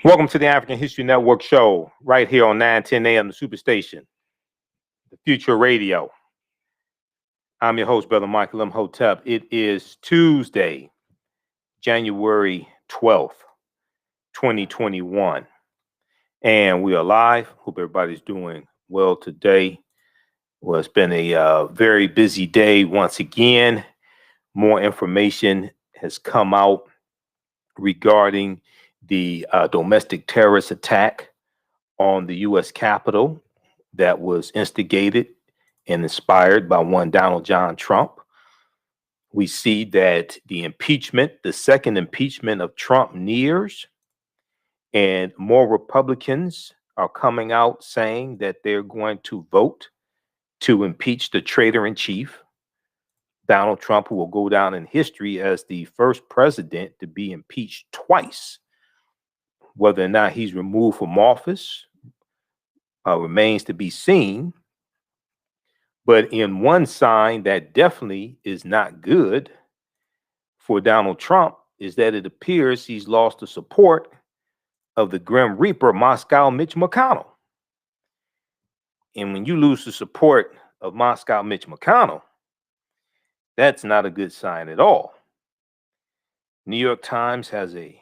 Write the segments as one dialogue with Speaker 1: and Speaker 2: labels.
Speaker 1: Welcome to the African History Network show, right here on 910 AM, the Superstation, the Future Radio. I'm your host, Brother Michael Imhotep. It is Tuesday, January 12th, 2021, and we are live. Hope everybody's doing well today. Well, it's been a very busy day once again. More information has come out regarding the domestic terrorist attack on the U.S. Capitol that was instigated and inspired by one Donald John Trump. We see that the second impeachment of Trump nears, and more Republicans are coming out saying that they're going to vote to impeach the traitor in chief, Donald Trump, who will go down in history as the first president to be impeached twice. Whether or not he's removed from office remains to be seen. But in one sign that definitely is not good for Donald Trump is that it appears he's lost the support of the Grim Reaper, Moscow Mitch McConnell. And when you lose the support of Moscow Mitch McConnell, that's not a good sign at all. New York Times has a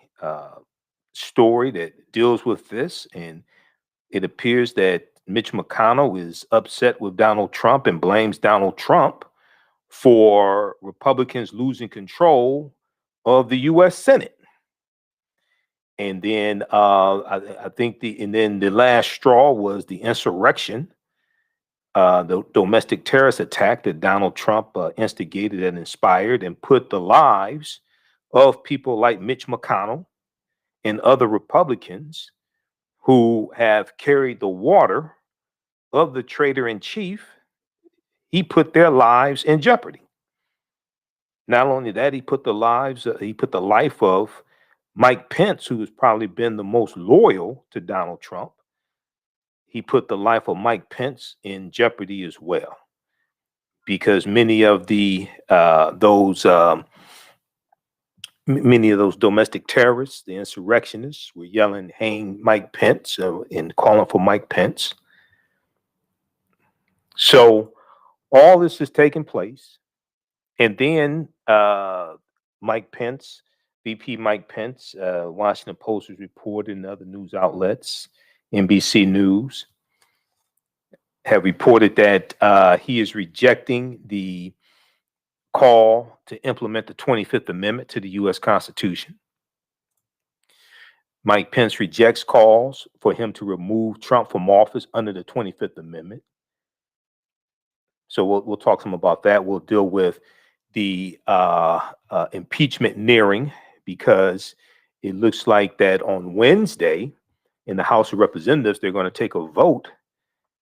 Speaker 1: story that deals with this, and it appears that Mitch McConnell is upset with Donald Trump and blames Donald Trump for Republicans losing control of the U.S. Senate. And then I think the last straw was the insurrection, the domestic terrorist attack that Donald Trump instigated and inspired and put the lives of people like Mitch McConnell and other Republicans who have carried the water of the traitor in chief. He put their lives in jeopardy. Not only that, he put the life of Mike Pence, who has probably been the most loyal to Donald Trump. He put the life of Mike Pence in jeopardy as well, because many of those domestic terrorists, the insurrectionists, were yelling, "Hang Mike Pence," and calling for Mike Pence. So all this is taking place. And then Mike Pence, VP Mike Pence, Washington Post has reported, and other news outlets, NBC News, have reported that he is rejecting the call to implement the 25th Amendment to the U.S. Constitution. Mike Pence rejects calls for him to remove Trump from office under the 25th Amendment. So we'll talk to him about that. We'll deal with the impeachment nearing, because it looks like that on Wednesday in the House of Representatives, they're going to take a vote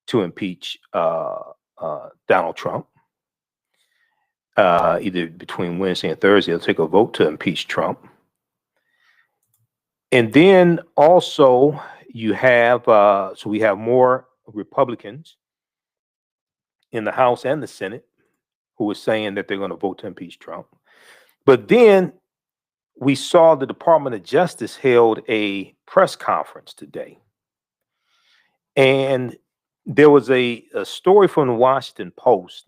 Speaker 1: to impeach Donald Trump. Either between Wednesday and Thursday, they'll take a vote to impeach Trump. And then also you have, we have more Republicans in the House and the Senate who are saying that they're going to vote to impeach Trump. But then we saw the Department of Justice held a press conference today. And there was a story from the Washington Post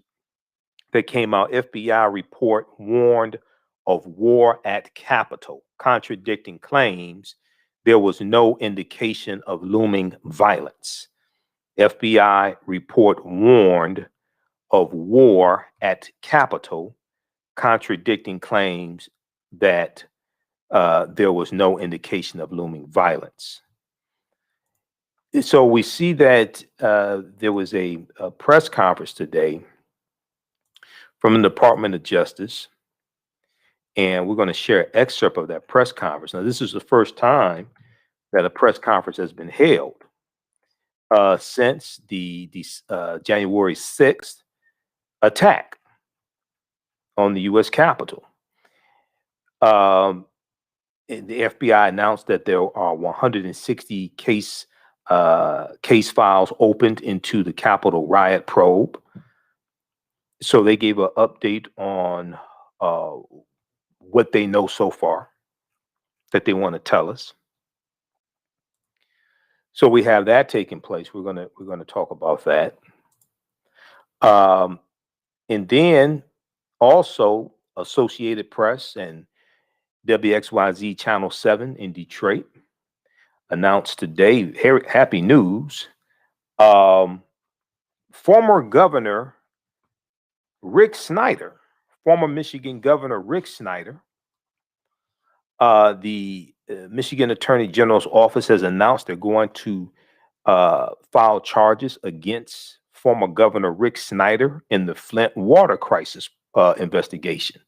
Speaker 1: that came out. FBI report warned of war at Capitol, contradicting claims there was no indication of looming violence. FBI report warned of war at Capitol, contradicting claims that there was no indication of looming violence. So we see that there was a press conference today from the Department of Justice, and we're going to share an excerpt of that press conference. Now, this is the first time that a press conference has been held since the January 6th attack on the U.S. Capitol. The FBI announced that there are 160 case files opened into the Capitol riot probe. So they gave an update on what they know so far that they want to tell us. So we have that taking place. We're gonna talk about that. Um, and then also Associated Press and WXYZ Channel 7 in Detroit announced today, happy news. Um, former Governor Rick Snyder, former Michigan Governor Rick Snyder, the Michigan Attorney General's office has announced they're going to file charges against former Governor Rick Snyder in the Flint Water Crisis investigation.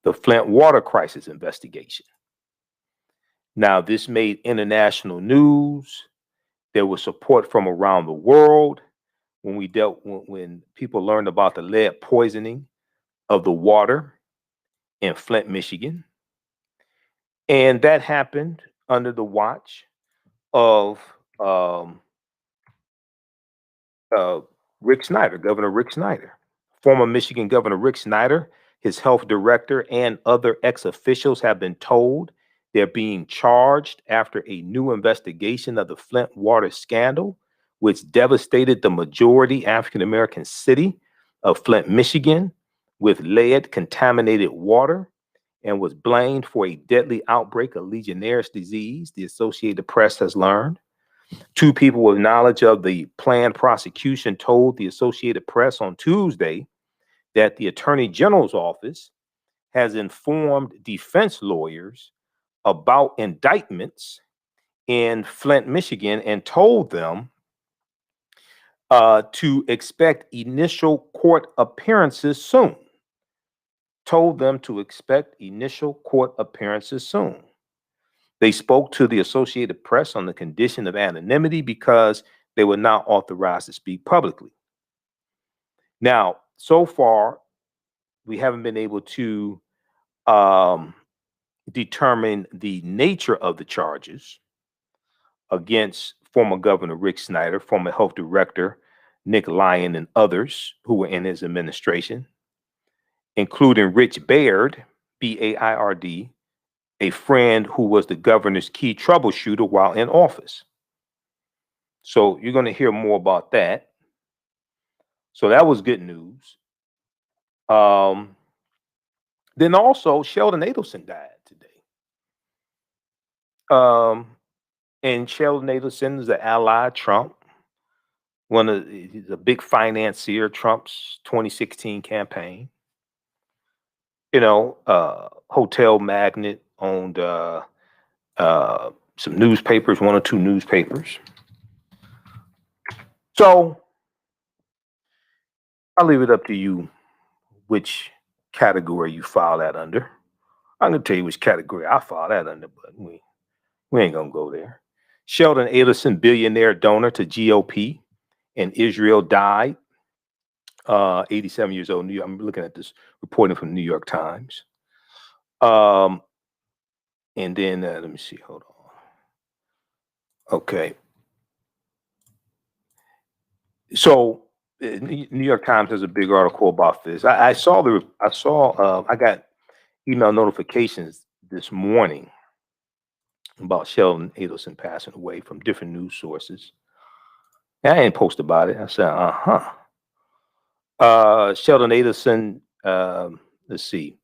Speaker 1: The Flint Water Crisis investigation. Now, this made international news. There was support from around the world when people learned about the lead poisoning of the water in Flint, Michigan. And that happened under the watch of um, uh, Rick Snyder, Governor Rick Snyder. Former Michigan Governor Rick Snyder, his health director, and other ex officials have been told they're being charged after a new investigation of the Flint water scandal, which devastated the majority African American city of Flint, Michigan, with lead contaminated water and was blamed for a deadly outbreak of Legionnaire's disease, the Associated Press has learned. Two people with knowledge of the planned prosecution told the Associated Press on Tuesday that the Attorney General's office has informed defense lawyers about indictments in Flint, Michigan, and told them to expect initial court appearances soon. Told them to expect initial court appearances soon. They spoke to the Associated Press on the condition of anonymity because they were not authorized to speak publicly. Now, so far, we haven't been able to determine the nature of the charges against former Governor Rick Snyder, former Health Director Nick Lyon, and others who were in his administration, including Rich Baird, Baird, a friend who was the governor's key troubleshooter while in office. So you're going to hear more about that. So that was good news. Then also Sheldon Adelson died today. And Sheldon Adelson is an ally of Trump. He's a big financier, Trump's 2016 campaign. Hotel magnate, owned some newspapers, one or two newspapers. So I'll leave it up to you which category you file that under. I'm gonna tell you which category I file that under, but we ain't gonna go there. Sheldon Adelson, billionaire donor to GOP in Israel, died. 87 years old. I'm looking at this reporting from the New York Times. And then let me see. Hold on. Okay. So New York Times has a big article about this. I got email notifications this morning about Sheldon Adelson passing away from different news sources. I didn't post about it. I said, Sheldon Adelson, let's see.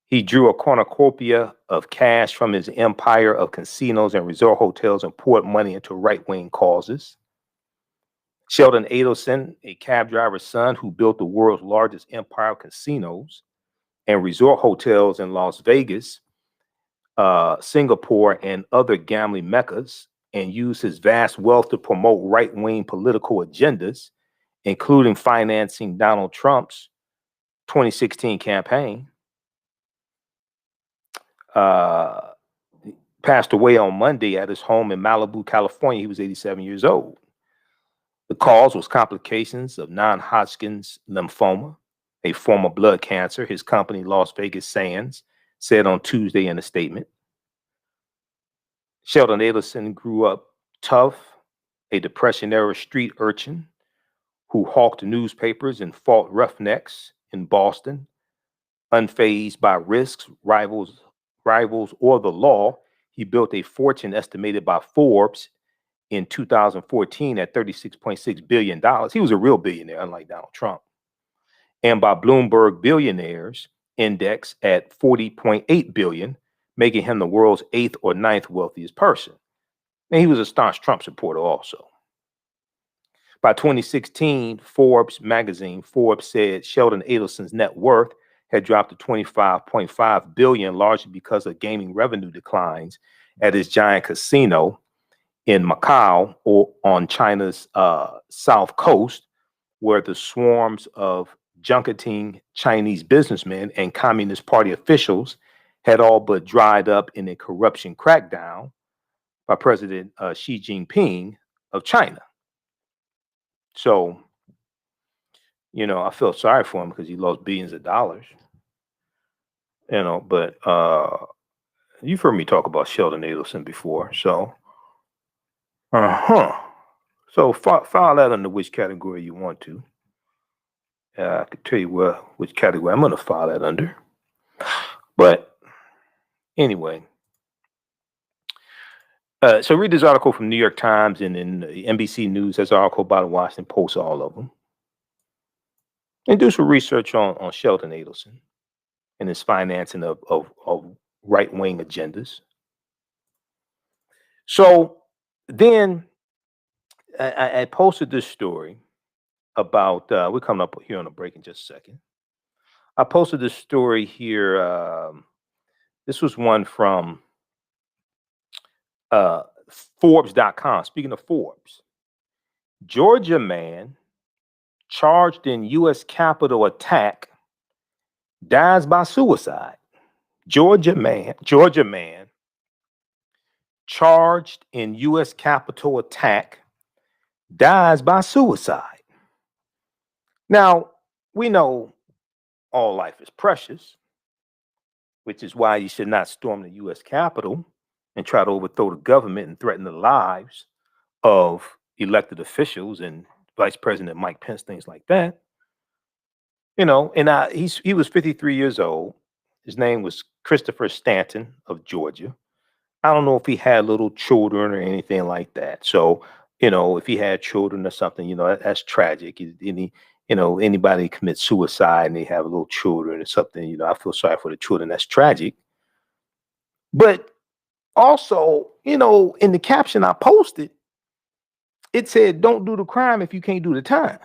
Speaker 1: He drew a cornucopia of cash from his empire of casinos and resort hotels and poured money into right-wing causes. Sheldon Adelson, a cab driver's son who built the world's largest empire of casinos and resort hotels in Las Vegas, Singapore, and other gambling meccas, and used his vast wealth to promote right-wing political agendas, including financing Donald Trump's 2016 campaign. Passed away on Monday at his home in Malibu, California. He was 87 years old. The cause was complications of non-Hodgkin's lymphoma, a form of blood cancer, his company, Las Vegas Sands, said on Tuesday in a statement. Sheldon Adelson grew up tough, a Depression-era street urchin who hawked newspapers and fought roughnecks in Boston, unfazed by risks, rivals, or the law. He built a fortune estimated by Forbes in 2014 at $36.6 billion. He was a real billionaire, unlike Donald Trump. And by Bloomberg Billionaires Index at 40.8 billion, making him the world's 8th or 9th wealthiest person. And he was a staunch Trump supporter also. By 2016, Forbes said Sheldon Adelson's net worth had dropped to 25.5 billion, largely because of gaming revenue declines at his giant casino in Macau or on China's south coast, where the swarms of junketing Chinese businessmen and Communist Party officials had all but dried up in a corruption crackdown by President Xi Jinping of China. So, I felt sorry for him because he lost billions of dollars. But you've heard me talk about Sheldon Adelson before, so So file that under which category you want to. I could tell you which category I'm going to file that under. But anyway, so read this article from New York Times and in NBC News. There's an article by the Washington Post, all of them. And do some research on Sheldon Adelson and his financing of right-wing agendas. So then I posted this story about, we're coming up here on a break in just a second. I posted this story here. This was one from Forbes.com. Speaking of Forbes, Georgia man charged in U.S. Capitol attack dies by suicide. Georgia man charged in U.S. Capitol attack dies by suicide. Now, we know all life is precious, which is why you should not storm the U.S. Capitol and try to overthrow the government and threaten the lives of elected officials and Vice President Mike Pence, things like that. And he was 53 years old. His name was Christopher Stanton of Georgia. I don't know if he had little children or anything like that. So, if he had children or something, that's tragic. Anybody commits suicide and they have little children or something, I feel sorry for the children. That's tragic. But also, in the caption I posted, it said, don't do the crime if you can't do the time.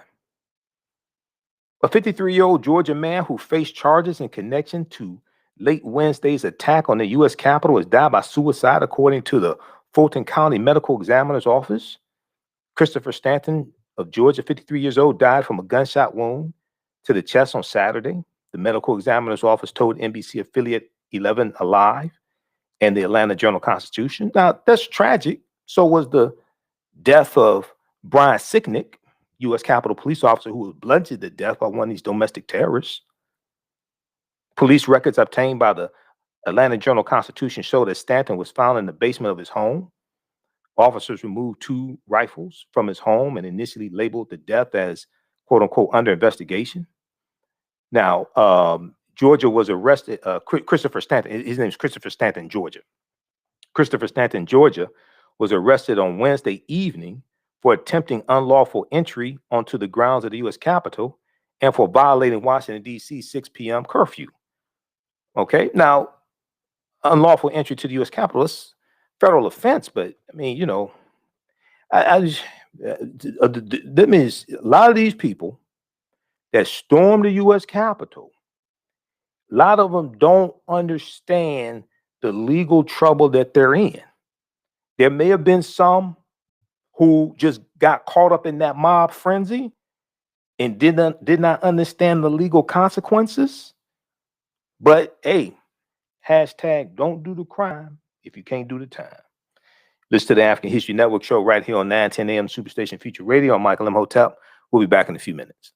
Speaker 1: A 53-year-old Georgia man who faced charges in connection to late Wednesday's attack on the U.S. Capitol has died by suicide, according to the Fulton County Medical Examiner's Office. Christopher Stanton of Georgia, 53 years old, died from a gunshot wound to the chest on Saturday. The Medical Examiner's Office told NBC affiliate 11 Alive and the Atlanta Journal-Constitution. Now, that's tragic. So was the death of Brian Sicknick, U.S. Capitol Police officer who was bludgeoned to death by one of these domestic terrorists. Police records obtained by the Atlanta Journal-Constitution show that Stanton was found in the basement of his home. Officers removed 2 rifles from his home and initially labeled the death as, quote unquote, under investigation. Now, Georgia was arrested. Christopher Stanton, his name is Christopher Stanton, Georgia. Christopher Stanton, Georgia, was arrested on Wednesday evening for attempting unlawful entry onto the grounds of the U.S. Capitol and for violating Washington, D.C. 6 p.m. curfew. Okay, now, unlawful entry to the U.S. Capitol is federal offense, but I mean, that means a lot of these people that storm the U.S. Capitol, a lot of them don't understand the legal trouble that they're in. There may have been some who just got caught up in that mob frenzy and did not understand the legal consequences. But hey, hashtag don't do the crime if you can't do the time. Listen to the African History Network show right here on 9:10 a.m. Superstation Future Radio. I'm Michael Imhotep. We'll be back in a few minutes.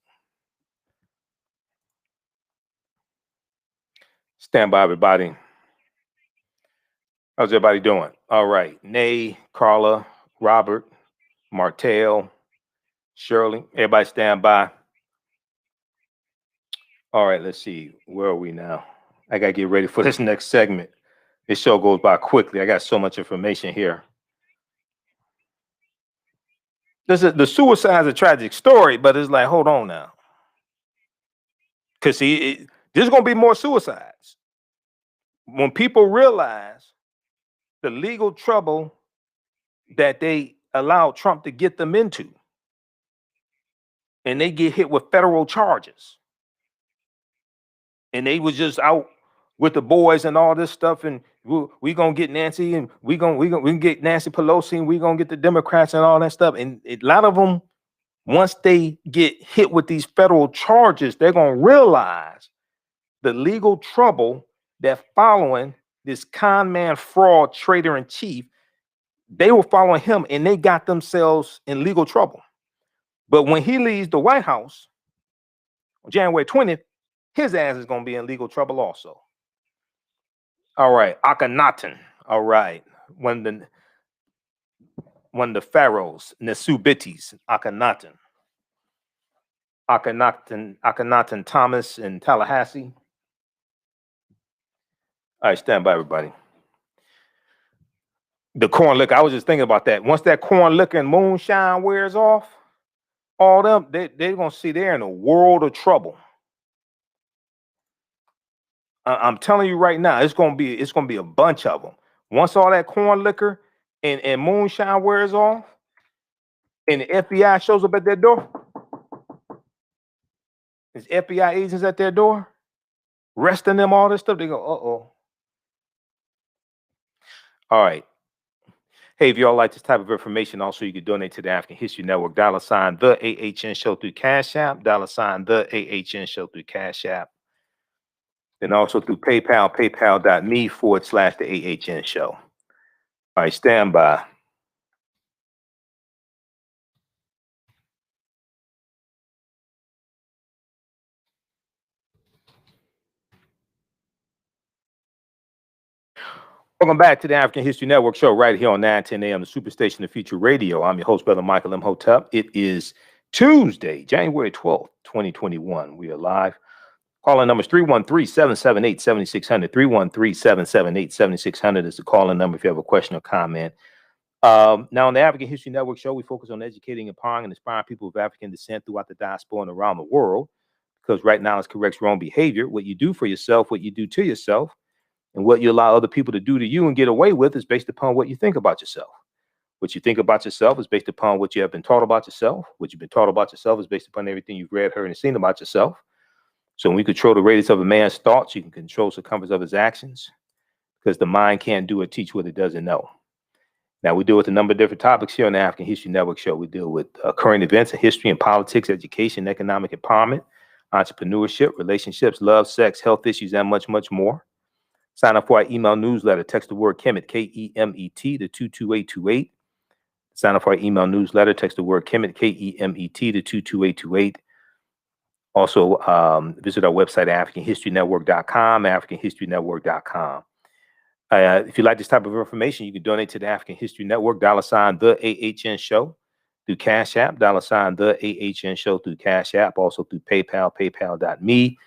Speaker 1: Stand by, everybody. How's everybody doing? All right. Nay, Carla, Robert, Martell, Shirley. Everybody stand by. All right, let's see. Where are we now? I got to get ready for this next segment. This show goes by quickly. I got so much information here. The suicide is a tragic story, but it's like, hold on now, because there's gonna be more suicides when people realize the legal trouble that they allowed Trump to get them into, and they get hit with federal charges, and they was just out with the boys and all this stuff, and we gonna get Nancy, and we can get Nancy Pelosi, and we gonna get the Democrats and all that stuff, and a lot of them, once they get hit with these federal charges, they're gonna realize the legal trouble that following this con man, fraud, traitor in chief. They were following him, and they got themselves in legal trouble. But when he leaves the White House on January 20th, his ass is going to be in legal trouble also. All right, Akhenaten. All right, when the pharaohs, Nesubitis, Akhenaten Thomas in Tallahassee. All right, stand by, everybody. The corn liquor. I was just thinking about that. Once that corn liquor and moonshine wears off, all them they're gonna see they're in a world of trouble. I'm telling you right now, it's gonna be a bunch of them. Once all that corn liquor and moonshine wears off, and the FBI shows up at their door, there's FBI agents at their door, arresting them, all this stuff. They go, uh-oh. All right. Hey, if y'all like this type of information, also you can donate to the African History Network, $ the AHN Show through Cash App, $ the AHN Show through Cash App. And also through PayPal, paypal.me/the AHN Show. All right, stand by. Welcome back to the African History Network show right here on 910 AM, the Superstation of Future Radio. I'm your host, Brother Michael Imhotep. It is Tuesday, January 12th, 2021. We are live. Calling numbers 313-778-7600. 313-778-7600 is the calling number if you have a question or comment. Now, on the African History Network show, we focus on educating, empowering, and inspiring people of African descent throughout the diaspora and around the world. Because right now, it corrects wrong behavior. What you do for yourself, what you do to yourself, and what you allow other people to do to you and get away with is based upon what you think about yourself. What you think about yourself is based upon what you have been taught about yourself. What you've been taught about yourself is based upon everything you've read, heard, and seen about yourself. So when we control the radius of a man's thoughts, you can control the circumference of his actions, because the mind can't do or teach what it doesn't know. Now, we deal with a number of different topics here on the African History Network show. We deal with current events and history and politics, education, economic empowerment, entrepreneurship, relationships, love, sex, health issues, and much, much more. Sign up for our email newsletter. Text the word Kemet, Kemet, to 22828. Sign up for our email newsletter. Text the word Kemet, Kemet, to 22828. Also, visit our website, AfricanHistoryNetwork.com, AfricanHistoryNetwork.com. If you like this type of information, you can donate to the African History Network, $ the AHN Show through Cash App, $ the AHN Show through Cash App, also through PayPal, paypal.me/the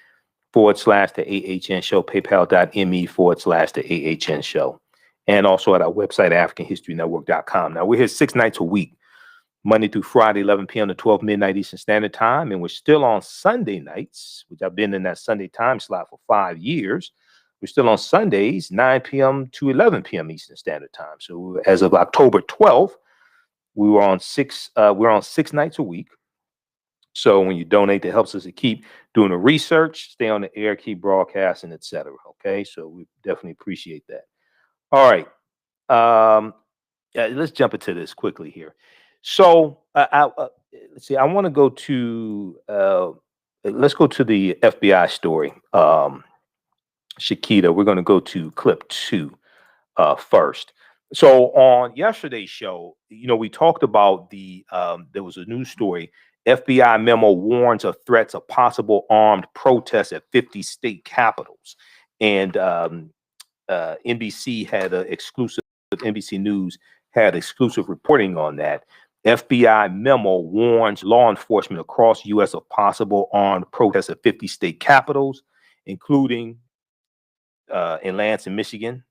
Speaker 1: AHN Show, paypal.me/the AHN Show, and also at our website, AfricanHistoryNetwork.com. Now, we're here 6 nights a week, Monday through Friday, 11 p.m. to 12 midnight Eastern Standard Time, and we're still on Sunday nights, which I've been in that Sunday time slot for 5 years. We're still on Sundays, 9 p.m. to 11 p.m. Eastern Standard Time. So as of October 12th, we're on 6 nights a week. So when you donate, that helps us to keep doing the research, stay on the air, keep broadcasting, etc. Okay, so we definitely appreciate that. All right, let's jump into this quickly here. So let's see. I want to go to let's go to the FBI story. Shakita, we're going to go to clip 2 first. So on yesterday's show, we talked about there was a news story. FBI memo warns of threats of possible armed protests at 50 state capitals. And NBC News had exclusive reporting on that. FBI memo warns law enforcement across U.S. of possible armed protests at 50 state capitals, including in Lansing, Michigan,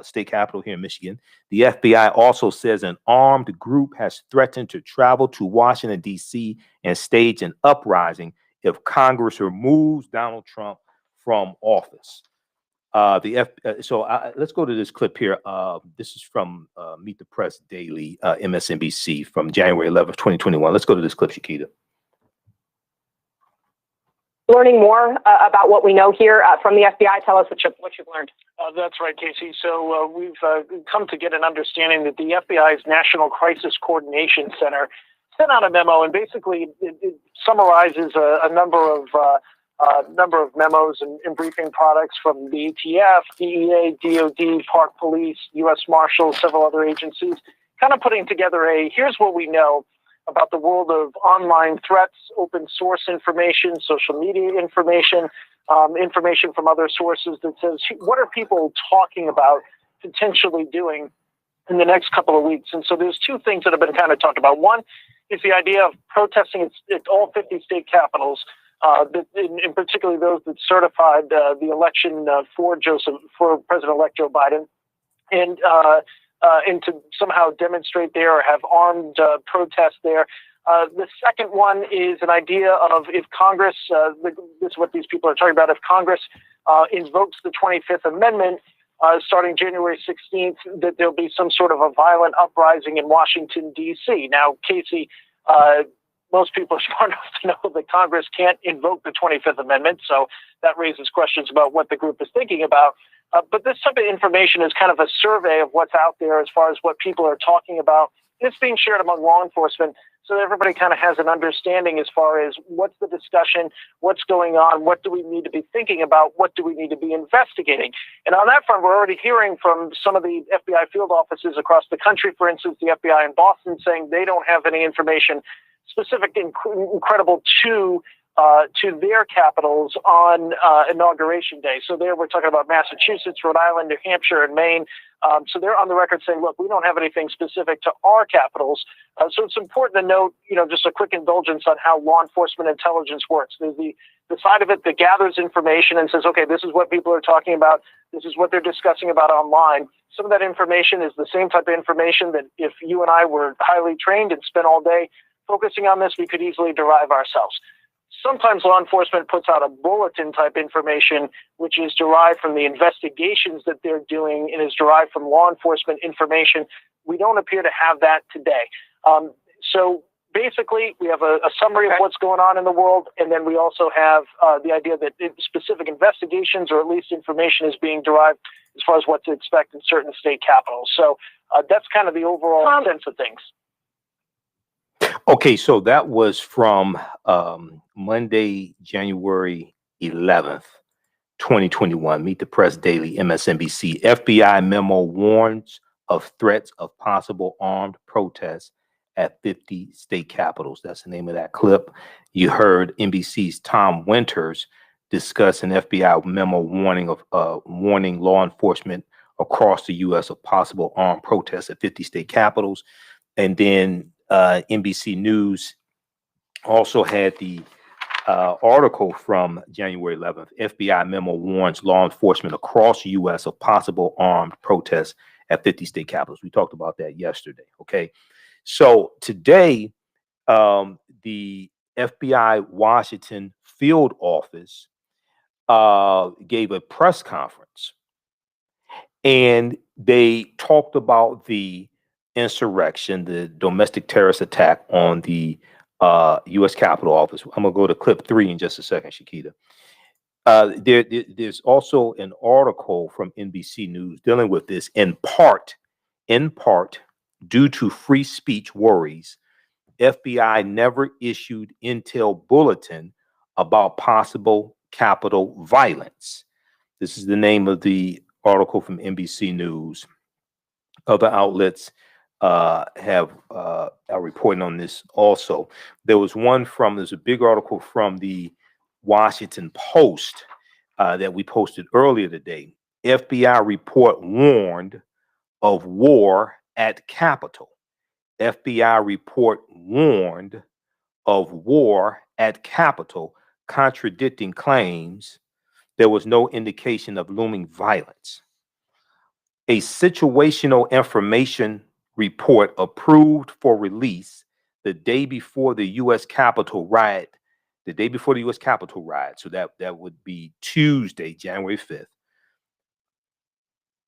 Speaker 1: state capitol here in Michigan. The FBI also says an armed group has threatened to travel to Washington, D.C. and stage an uprising if Congress removes Donald Trump from office. Let's go to this clip here. This is from Meet the Press Daily, MSNBC, from January 11th, 2021. Let's go to this clip, Shakita.
Speaker 2: Learning more about what we know here from the FBI. Tell us what you've learned.
Speaker 3: That's right, Casey. So we've come to get an understanding that the FBI's National Crisis Coordination Center sent out a memo, and basically it summarizes a number of memos and briefing products from the ATF, DEA, DOD, Park Police, U.S. Marshals, several other agencies, kind of putting together here's what we know about the world of online threats, open source information, social media information, information from other sources that says, what are people talking about potentially doing in the next couple of weeks? And so there's two things that have been kind of talked about. One is the idea of protesting at all 50 state capitals, in particular those that certified the election for President-elect Joe Biden, and to somehow demonstrate there or have armed protest there. The second one is an idea of if Congress, this is what these people are talking about, if Congress invokes the 25th Amendment starting January 16th, that there'll be some sort of a violent uprising in Washington, D.C. Now, Casey, most people are smart enough to know that Congress can't invoke the 25th Amendment, so that raises questions about what the group is thinking about. But this type of information is kind of a survey of what's out there as far as what people are talking about. It's being shared among law enforcement, so everybody kind of has an understanding as far as what's the discussion, what's going on, what do we need to be thinking about, what do we need to be investigating. And on that front, we're already hearing from some of the FBI field offices across the country, for instance, the FBI in Boston, saying they don't have any information specific and incredible to their capitals on Inauguration Day. So there we're talking about Massachusetts, Rhode Island, New Hampshire, and Maine. So they're on the record saying, look, we don't have anything specific to our capitals. So it's important to note, just a quick indulgence on how law enforcement intelligence works. There's the side of it that gathers information and says, okay, this is what people are talking about. This is what they're discussing about online. Some of that information is the same type of information that if you and I were highly trained and spent all day focusing on this, we could easily derive ourselves. Sometimes law enforcement puts out a bulletin type information, which is derived from the investigations that they're doing and is derived from law enforcement information. We don't appear to have that today. So basically, we have a summary of what's going on in the world, and then we also have the idea that specific investigations or at least information is being derived as far as what to expect in certain state capitals. So that's kind of the overall sense of things.
Speaker 1: Okay, so that was from Monday, January 11th, 2021. Meet the Press Daily, MSNBC. FBI memo warns of threats of possible armed protests at 50 state capitals. That's the name of that clip. You heard NBC's Tom Winters discuss an FBI memo warning law enforcement across the U.S. of possible armed protests at 50 state capitals. And then NBC News also had the article from January 11th. FBI memo warns law enforcement across the U.S. of possible armed protests at 50 state capitals. We talked about that yesterday. Okay. So today, the FBI Washington field office gave a press conference, and they talked about the insurrection, the domestic terrorist attack on the U.S. Capitol office. I'm going to go to clip 3 in just a second, Shakita. There's also an article from NBC News dealing with this in part, due to free speech worries. FBI never issued intel bulletin about possible Capitol violence. This is the name of the article from NBC News. Other outlets are reporting on this also. There's a big article from the Washington Post that we posted earlier today. FBI report warned of war at Capitol. FBI report warned of war at Capitol, contradicting claims there was no indication of looming violence. a situational information report approved for release the day before the U.S. Capitol riot, so that would be Tuesday, January 5th.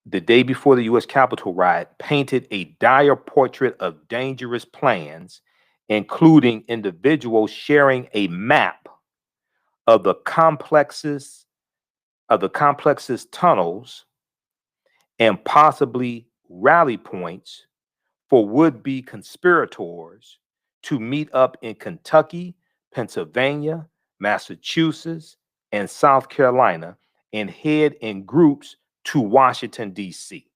Speaker 1: The day before the U.S. Capitol riot, painted a dire portrait of dangerous plans, including individuals sharing a map of the complex's tunnels and possibly rally points for would-be conspirators to meet up in Kentucky, Pennsylvania, Massachusetts, and South Carolina and head in groups to Washington, D.C.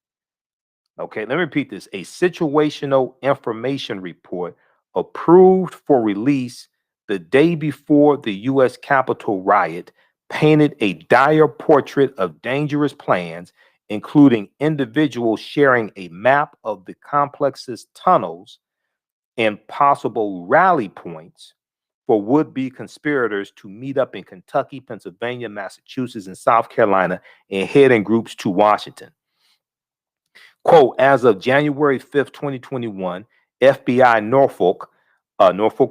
Speaker 1: Okay, let me repeat this. A situational information report approved for release the day before the U.S. Capitol riot painted a dire portrait of dangerous plans, including individuals sharing a map of the complex's tunnels and possible rally points for would-be conspirators to meet up in Kentucky, Pennsylvania, Massachusetts, and South Carolina and head in groups to Washington. Quote, as of January 5th, 2021, FBI Norfolk,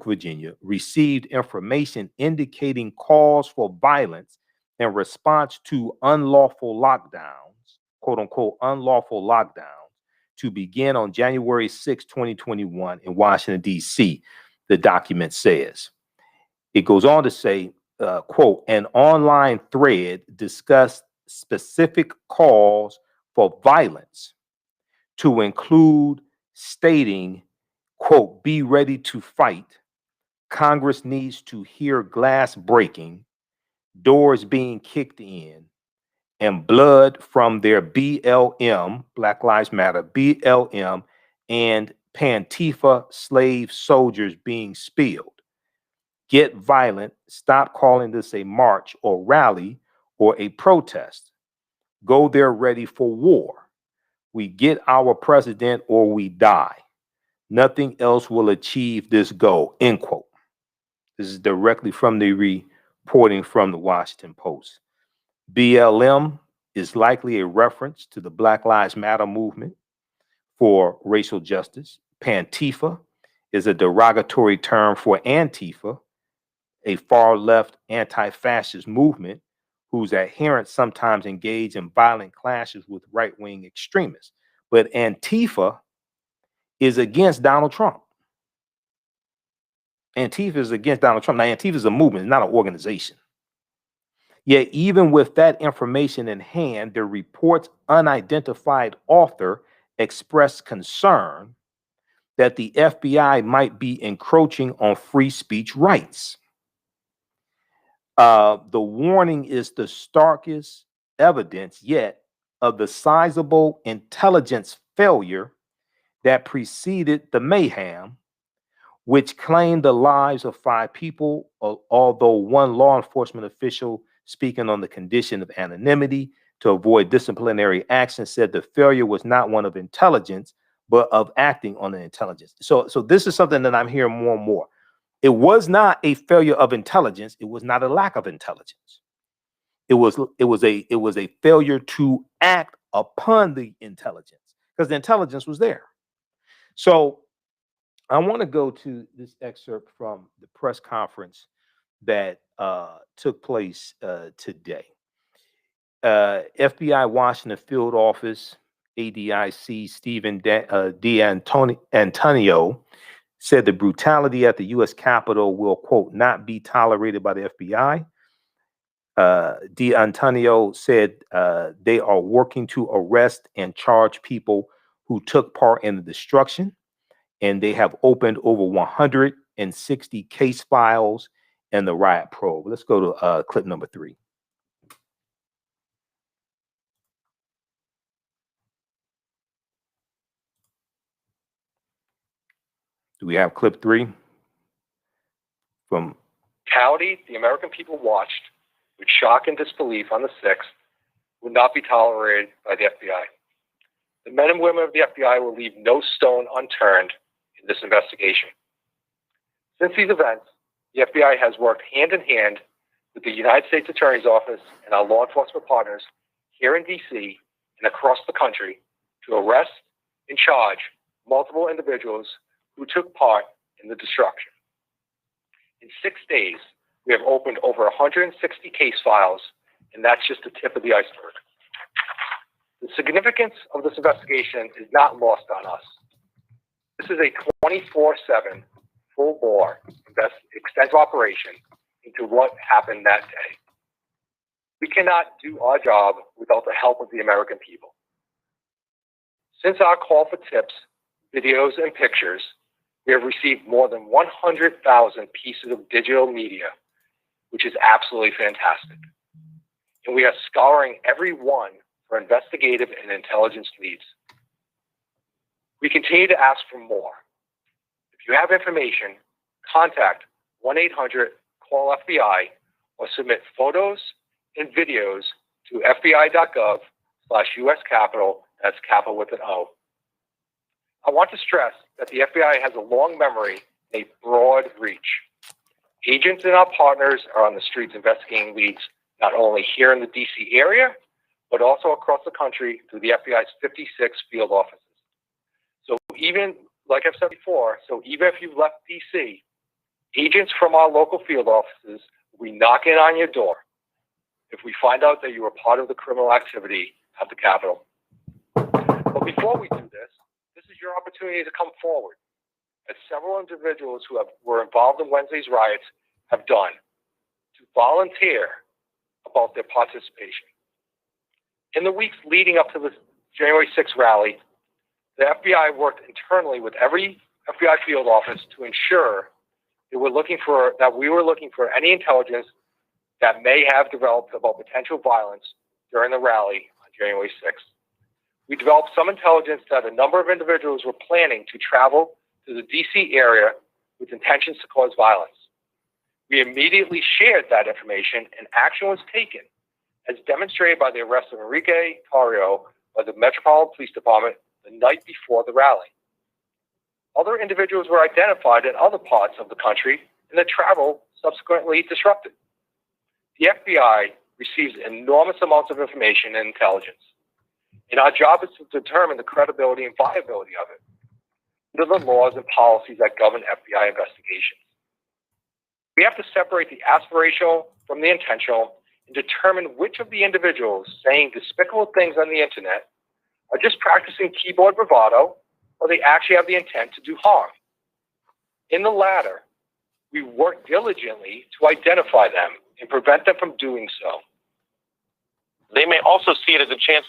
Speaker 1: Virginia, received information indicating calls for violence in response to unlawful lockdowns, quote unquote, unlawful lockdowns, to begin on January 6, 2021 in Washington, D.C., the document says. It goes on to say, quote, an online thread discussed specific calls for violence to include stating, quote, be ready to fight. Congress needs to hear glass breaking, doors being kicked in, and blood from their BLM, Black Lives Matter, BLM, and Pantifa slave soldiers being spilled. Get violent. Stop calling this a march or rally or a protest. Go there ready for war. We get our president or we die. Nothing else will achieve this goal, end quote. This is directly from the reporting from the Washington Post. BLM is likely a reference to the Black Lives Matter movement for racial justice. Pantifa is a derogatory term for Antifa, a far-left anti-fascist movement whose adherents sometimes engage in violent clashes with right-wing extremists. But Antifa is against Donald Trump. Antifa is against Donald Trump. Now, Antifa is a movement, not an organization. Yet, even with that information in hand, the report's unidentified author expressed concern that the FBI might be encroaching on free speech rights. The warning is the starkest evidence yet of the sizable intelligence failure that preceded the mayhem, which claimed the lives of 5 people, although one law enforcement official speaking on the condition of anonymity to avoid disciplinary action said the failure was not one of intelligence, but of acting on the intelligence. So this is something that I'm hearing more and more. It was not a failure of intelligence. It was not a lack of intelligence. It was a failure to act upon the intelligence because the intelligence was there. So I want to go to this excerpt from the press conference that took place today. FBI Washington Field Office, ADIC Stephen D'Antonio said the brutality at the U.S. Capitol will, quote, not be tolerated by the FBI. D'Antonio said they are working to arrest and charge people who took part in the destruction, and they have opened over 160 case files in the riot probe. Let's go to clip number 3. Do we have clip 3 from
Speaker 4: brutality the American people watched with shock and disbelief on the 6th would not be tolerated by the FBI. The men and women of the FBI will leave no stone unturned in this investigation. Since these events, the FBI has worked hand in hand with the United States Attorney's Office and our law enforcement partners here in D.C. and across the country to arrest and charge multiple individuals who took part in the destruction. In 6 days, we have opened over 160 case files, and that's just the tip of the iceberg. The significance of this investigation is not lost on us. This is a 24/7, full-bore, extensive operation into what happened that day. We cannot do our job without the help of the American people. Since our call for tips, videos, and pictures, we have received more than 100,000 pieces of digital media, which is absolutely fantastic. And we are scouring every one for investigative and intelligence leads. We continue to ask for more. If you have information, contact 1-800-CALL-FBI or submit photos and videos to fbi.gov/US-Capitol, that's capital with an O. I want to stress that the FBI has a long memory and a broad reach. Agents and our partners are on the streets investigating leads not only here in the DC area, but also across the country through the FBI's 56 field offices. So even, like I've said before, even if you've left DC, agents from our local field offices will be knocking on your door if we find out that you were part of the criminal activity at the Capitol. But before we do this is your opportunity to come forward, as several individuals who were involved in Wednesday's riots have done, to volunteer about their participation. In the weeks leading up to the January 6th rally, the FBI worked internally with every FBI field office to ensure that we were looking for any intelligence that may have developed about potential violence during the rally on January 6th. We developed some intelligence that a number of individuals were planning to travel to the DC area with intentions to cause violence. We immediately shared that information, and action was taken, as demonstrated by the arrest of Enrique Tarrio by the Metropolitan Police Department the night before the rally. Other individuals were identified in other parts of the country, and the travel subsequently disrupted. The FBI receives enormous amounts of information and intelligence, and our job is to determine the credibility and viability of it under the laws and policies that govern FBI investigations. We have to separate the aspirational from the intentional and determine which of the individuals saying despicable things on the internet are just practicing keyboard bravado, or they actually have the intent to do harm. In the latter, we work diligently to identify them and prevent them from doing so. They may also see it as a chance.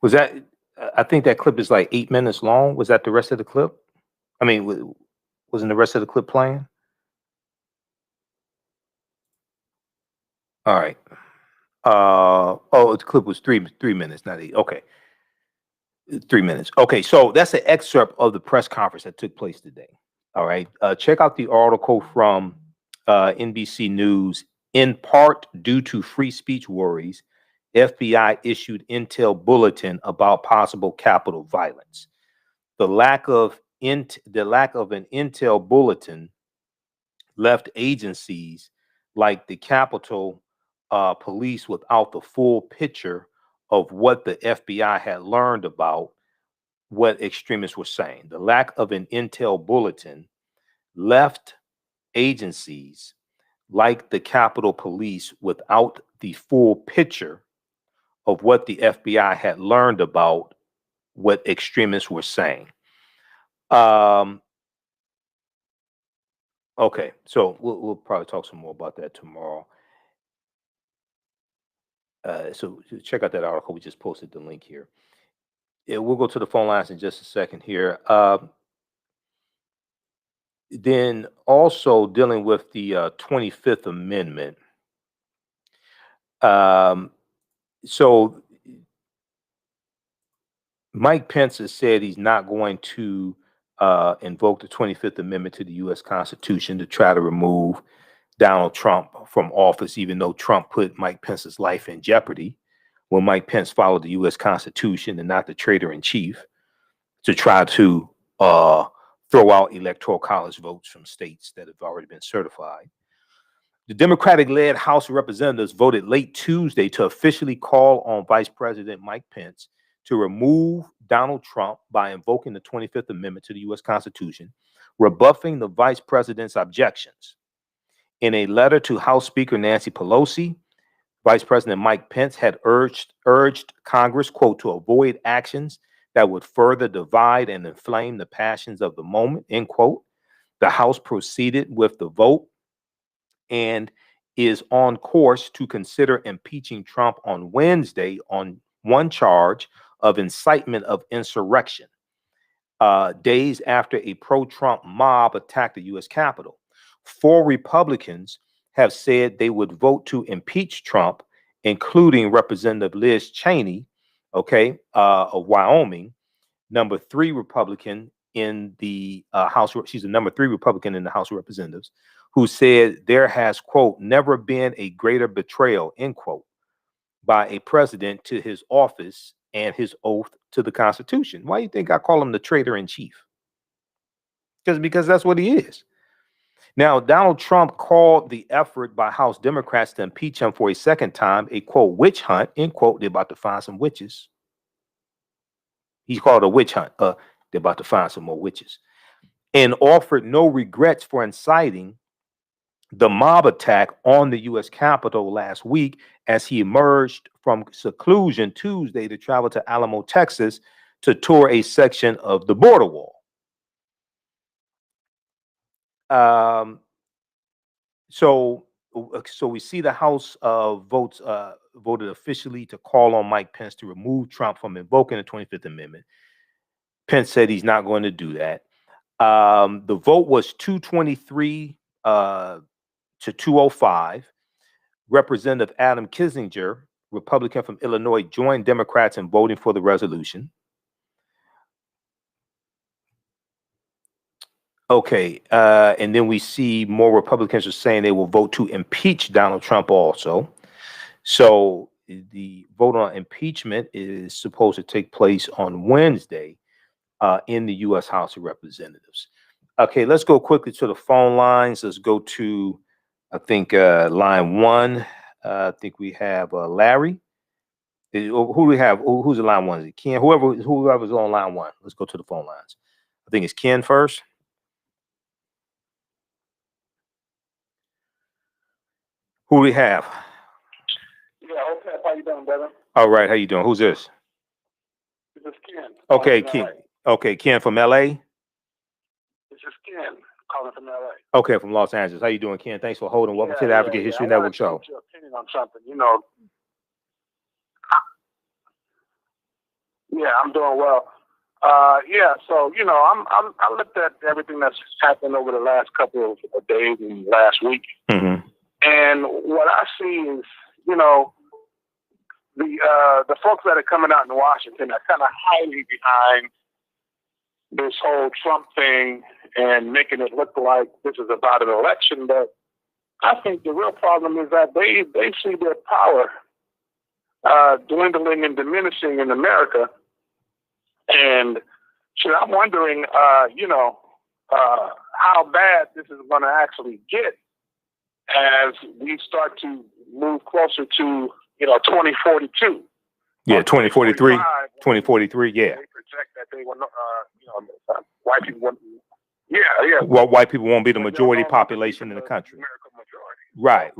Speaker 1: Was that, I think that clip is like 8 minutes long. Was that the rest of the clip? I mean, wasn't the rest of the clip playing? All right. Oh, the clip was three minutes, not 8. Okay. 3 minutes. Okay, so that's an excerpt of the press conference that took place today. All right. Check out the article from NBC News. In part due to free speech worries, FBI issued intel bulletin about possible Capitol violence. The lack of an intel bulletin left agencies like the Capitol Police without the full picture of what the FBI had learned about what extremists were saying. The lack of an intel bulletin left agencies like the Capitol Police without the full picture of what the FBI had learned about what extremists were saying. Okay, so we'll probably talk some more about that tomorrow. So check out that article. We just posted the link here. Yeah, we'll go to the phone lines in just a second here. Then also dealing with the 25th Amendment. So Mike Pence has said he's not going to invoke the 25th Amendment to the U.S. Constitution to try to remove Donald Trump from office, even though Trump put Mike Pence's life in jeopardy when Mike Pence followed the U.S. Constitution and not the traitor in chief to try to throw out electoral college votes from states that have already been certified. The Democratic-led House of Representatives voted late Tuesday to officially call on Vice President Mike Pence to remove Donald Trump by invoking the 25th Amendment to the U.S. Constitution, rebuffing the vice president's objections. In a letter to House Speaker Nancy Pelosi, Vice President Mike Pence had urged Congress, quote, to avoid actions that would further divide and inflame the passions of the moment, end quote. The House proceeded with the vote and is on course to consider impeaching Trump on Wednesday on one charge of incitement of insurrection, days after a pro-Trump mob attacked the U.S. Capitol. 4 Republicans have said they would vote to impeach Trump, including Representative Liz Cheney, of Wyoming, number 3 Republican in the House. She's the number 3 Republican in the House of Representatives, who said there has, quote, never been a greater betrayal, end quote, by a president to his office and his oath to the Constitution. Why do you think I call him the traitor in chief? Because that's what he is. Now, Donald Trump called the effort by House Democrats to impeach him for a second time a, quote, witch hunt, end quote. They're about to find some witches. He's called a witch hunt. They're about to find some more witches. And offered no regrets for inciting the mob attack on the U.S. Capitol last week as he emerged from seclusion Tuesday to travel to Alamo, Texas, to tour a section of the border wall. So we see the House voted officially to call on Mike Pence to remove Trump from invoking the 25th Amendment. Pence said he's not going to do that. The vote was 223 to 205. Representative Adam Kinzinger, Republican from Illinois, joined Democrats in voting for the resolution. Okay, and then we see more Republicans are saying they will vote to impeach Donald Trump also. So the vote on impeachment is supposed to take place on Wednesday in the U.S. House of Representatives. Okay, let's go quickly to the phone lines. Let's go to, I think, line 1. I think we have Larry. Who do we have? Who's in line 1? Is it Ken? Whoever's on line 1. Let's go to the phone lines. I think it's Ken first. Who do we have?
Speaker 5: Yeah, okay. How you doing, brother?
Speaker 1: All right, how you doing? Who's this?
Speaker 5: This is Ken.
Speaker 1: Okay, Ken. Okay, Ken from LA.
Speaker 5: This is Ken calling from LA.
Speaker 1: Okay, from Los Angeles. How you doing, Ken? Thanks for holding. Welcome to the African History Network show.
Speaker 5: Your opinion on something, you know. Yeah, I'm doing well. Yeah, so you know, I looked at everything that's happened over the last couple of days and last week.
Speaker 1: Mm-hmm.
Speaker 5: And what I see is, you know, the folks that are coming out in Washington are kind of hiding behind this whole Trump thing and making it look like this is about an election. But I think the real problem is that they see their power dwindling and diminishing in America. And so I'm wondering, you know, how bad this is going to actually get as we start to move closer to, you know, 2042.
Speaker 1: Yeah, 2043. 2043, yeah.
Speaker 5: They project that they will, you know, white people won't. Yeah.
Speaker 1: Well, white people won't be the majority population in the country.
Speaker 5: American majority.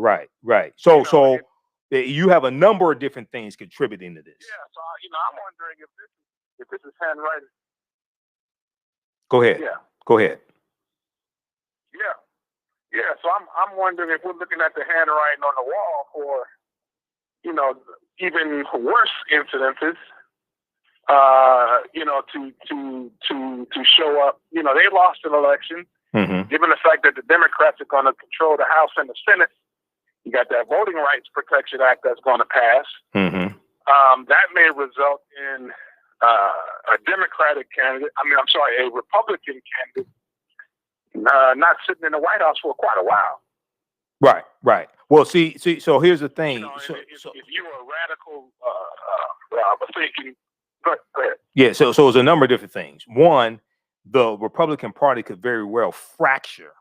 Speaker 1: Right. So you have a number of different things contributing to this.
Speaker 5: Yeah, so you know, I'm wondering if this is handwriting.
Speaker 1: Go ahead.
Speaker 5: Yeah.
Speaker 1: Go ahead.
Speaker 5: Yeah. So I'm wondering if we're looking at the handwriting on the wall for, you know, even worse incidences. You know, to show up. You know, they lost an election.
Speaker 1: Mm-hmm.
Speaker 5: Given the fact that the Democrats are going to control the House and the Senate, you got that Voting Rights Protection Act that's going to pass.
Speaker 1: Mm-hmm.
Speaker 5: That may result in a Democratic candidate. A Republican candidate not sitting in the White House for quite a while.
Speaker 1: Right. Well, see. So here's the thing.
Speaker 5: You know, if you're a radical thinking, go ahead.
Speaker 1: Yeah. So it's a number of different things. One, the Republican Party could very well fracture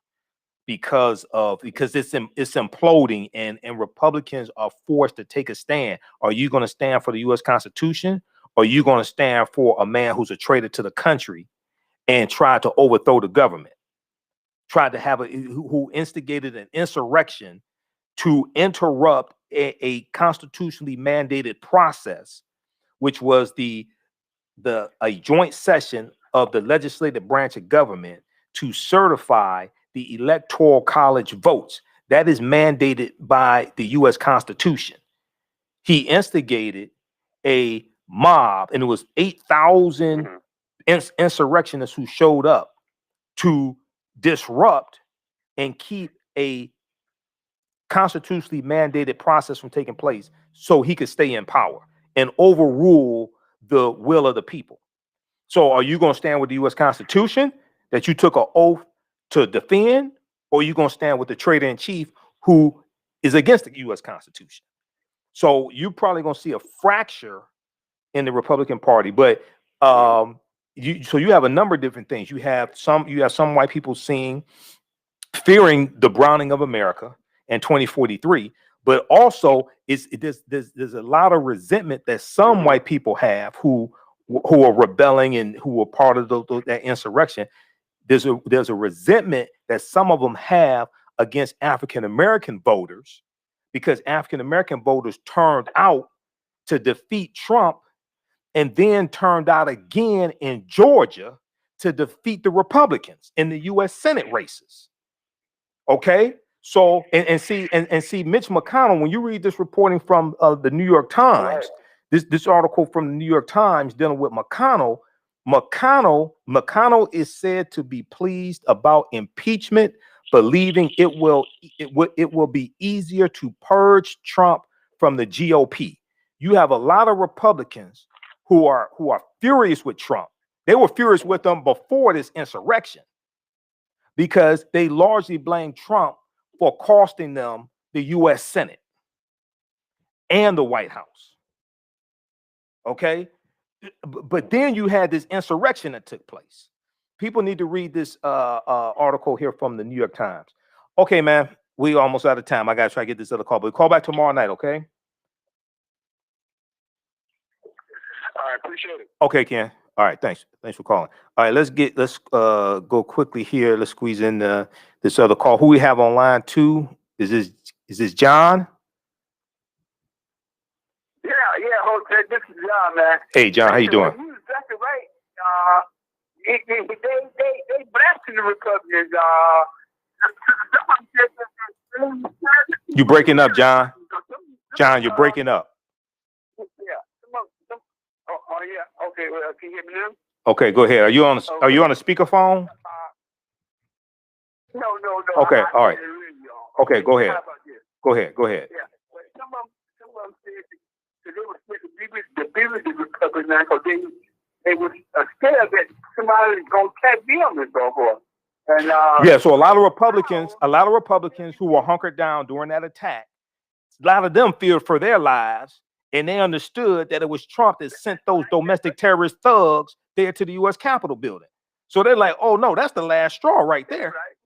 Speaker 1: because it's imploding, and Republicans are forced to take a stand. Are you going to stand for the U.S. Constitution, or are you going to stand for a man who's a traitor to the country and tried to overthrow the government, tried to have who instigated an insurrection to interrupt a constitutionally mandated process, which was a joint session of the legislative branch of government to certify the electoral college votes that is mandated by the U.S. Constitution. He instigated a mob, and it was 8,000 insurrectionists who showed up to disrupt and keep a constitutionally mandated process from taking place so he could stay in power and overrule the will of the people. So are you going to stand with the U.S. Constitution that you took an oath to defend, or are you going to stand with the traitor in chief who is against the U.S. Constitution? So you're probably going to see a fracture in the Republican Party. But you have a number of different things. You have some white people fearing the browning of America in 2043, but also there's a lot of resentment that some white people have who are rebelling and who are part of that insurrection. There's a resentment that some of them have against African American voters, because African American voters turned out to defeat Trump and then turned out again in Georgia to defeat the Republicans in the U.S. Senate races. Okay, so and see Mitch McConnell, when you read this reporting from the New York Times, this article from the New York Times dealing with McConnell is said to be pleased about impeachment, believing it will be easier to purge Trump from the GOP. You have a lot of Republicans who are furious with Trump. They were furious with him before this insurrection, because they largely blame Trump for costing them the U.S. Senate and the White House. Okay? But then you had this insurrection that took place. People need to read this article here from the New York Times. Okay, man, we almost out of time. I got to try to get this other call, but call back tomorrow night, okay?
Speaker 5: All right, appreciate it.
Speaker 1: Okay, Ken. All right, thanks for calling. All right, let's go quickly here. Let's squeeze in this other call. Who we have on line 2? Is this John?
Speaker 5: Yeah, Jose, this is John, man.
Speaker 1: Hey, John, how you doing?
Speaker 5: You're exactly right. They blasting the Republicans.
Speaker 1: You breaking up, John? John, you're breaking up.
Speaker 5: Yeah. Oh yeah. Okay. Well, can you hear me now?
Speaker 1: Okay, go ahead. Are you on a speakerphone?
Speaker 5: No.
Speaker 1: Okay, all right. Okay, go ahead. Go ahead.
Speaker 5: Yeah. But some of them said that they were scared to be with the Republicans because they were scared that somebody was going to catch them and so forth. And
Speaker 1: yeah, so a lot of Republicans who were hunkered down during that attack, a lot of them feared for their lives, and they understood that it was Trump that sent those domestic terrorist thugs there to the U.S. Capitol building. So they're like, oh no, that's the last straw right there.
Speaker 5: Right.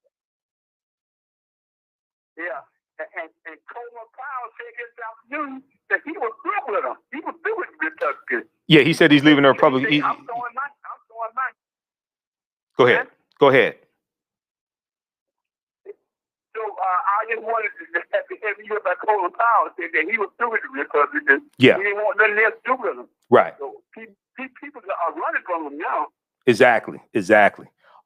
Speaker 5: Yeah. And Coleman Powell said this afternoon that he was through with them. He was through with the Republicans.
Speaker 1: Yeah, he said he's leaving the Republican.
Speaker 5: I'm throwing mine.
Speaker 1: Go ahead. Go ahead.
Speaker 5: So I just wanted to have you hear about Coleman Powell said that he was through with the Republicans.
Speaker 1: Yeah.
Speaker 5: He didn't want nothing else to do with them.
Speaker 1: Right.
Speaker 5: So people are running from them now.
Speaker 1: Exactly.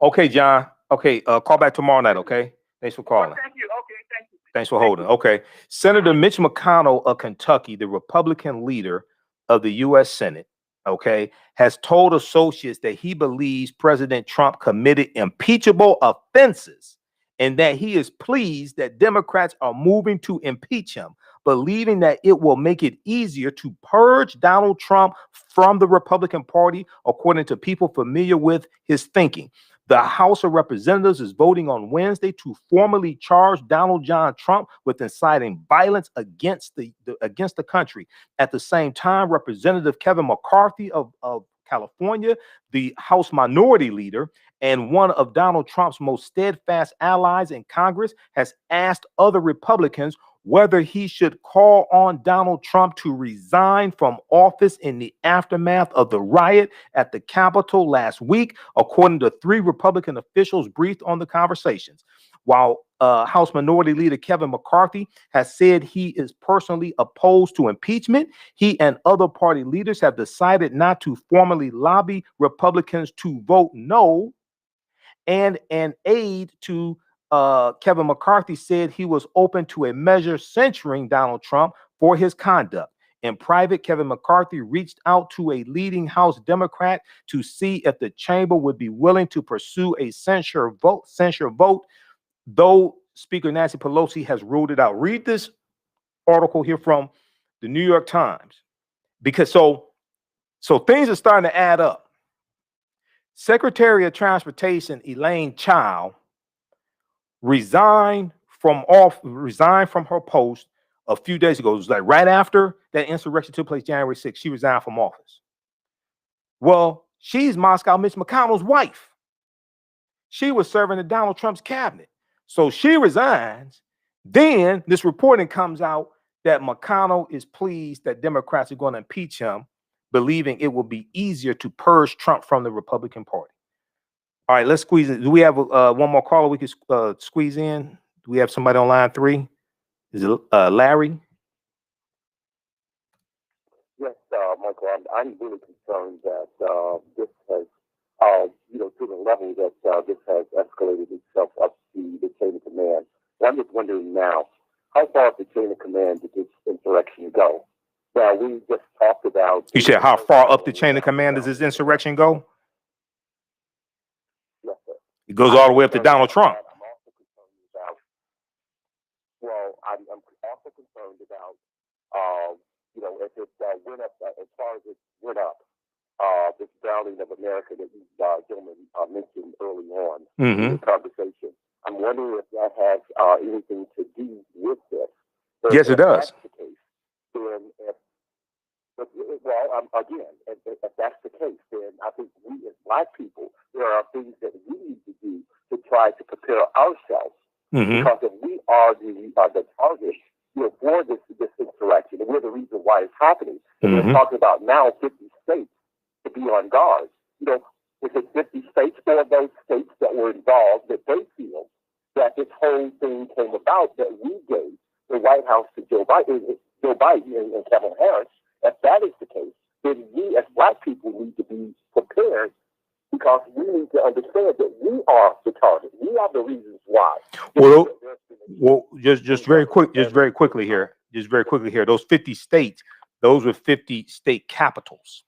Speaker 1: Okay, John. Okay, call back tomorrow night, okay? Thanks for calling.
Speaker 5: Thank you. Okay, thank you.
Speaker 1: Thanks for holding. Okay. Senator Mitch McConnell of Kentucky, the Republican leader of the U.S. Senate, okay, has told associates that he believes President Trump committed impeachable offenses and that he is pleased that Democrats are moving to impeach him, believing that it will make it easier to purge Donald Trump from the Republican Party, according to people familiar with his thinking. The House of Representatives is voting on Wednesday to formally charge Donald John Trump with inciting violence against the country. At the same time, Representative Kevin McCarthy of California, the House Minority Leader and one of Donald Trump's most steadfast allies in Congress, has asked other Republicans whether he should call on Donald Trump to resign from office in the aftermath of the riot at the Capitol last week, according to 3 Republican officials briefed on the conversations. While House Minority Leader Kevin McCarthy has said he is personally opposed to impeachment, he and other party leaders have decided not to formally lobby Republicans to vote no. And an aide to Kevin McCarthy said he was open to a measure censuring Donald Trump for his conduct. In private, Kevin McCarthy reached out to a leading House Democrat to see if the chamber would be willing to pursue a censure vote, though Speaker Nancy Pelosi has ruled it out. Read this article here from the New York Times, because so things are starting to add up. Secretary of Transportation Elaine Chao resigned from her post a few days ago. It was like right after that insurrection took place, January 6th. She resigned from office. Well, she's Moscow Mitch McConnell's wife. She was serving in Donald Trump's cabinet. So she resigns. Then this reporting comes out that McConnell is pleased that Democrats are going to impeach him, believing it will be easier to purge Trump from the Republican Party. All right, let's squeeze in. Do we have one more caller we can squeeze in? Do we have somebody on line 3? Is it Larry?
Speaker 6: Yes, Michael, I'm really concerned that this has, to the level that this has escalated itself up to the chain of command. And I'm just wondering now, how far up the chain of command did this insurrection go? Now, we just talked about...
Speaker 1: You said how far up the chain of command does this insurrection go?
Speaker 6: Yes, sir.
Speaker 1: It goes all the way up to Donald Trump.
Speaker 6: I'm also concerned about... Well, I'm also concerned about, if it went up, as far as it went up, this drowning of America that you gentlemen mentioned early on in the conversation. I'm wondering if that has anything to do with this.
Speaker 1: Yes, it does.
Speaker 6: If that's the case, then if that's the case, then I think we as Black people, there are things that we need to do to try to prepare ourselves. Because if we are the target, for this insurrection, and we're the reason why it's happening, and we're talking about now 50 states to be on guard. If it's 50 states, or those states that were involved, that they feel that this whole thing came about, that we gave the White House to Joe Biden and Kamala Harris. If that is the case, then we as Black people need to be prepared, because we need to understand that we are the target. We are the reasons why.
Speaker 1: Well, just very quickly here. Those 50 states, those were 50 state capitals.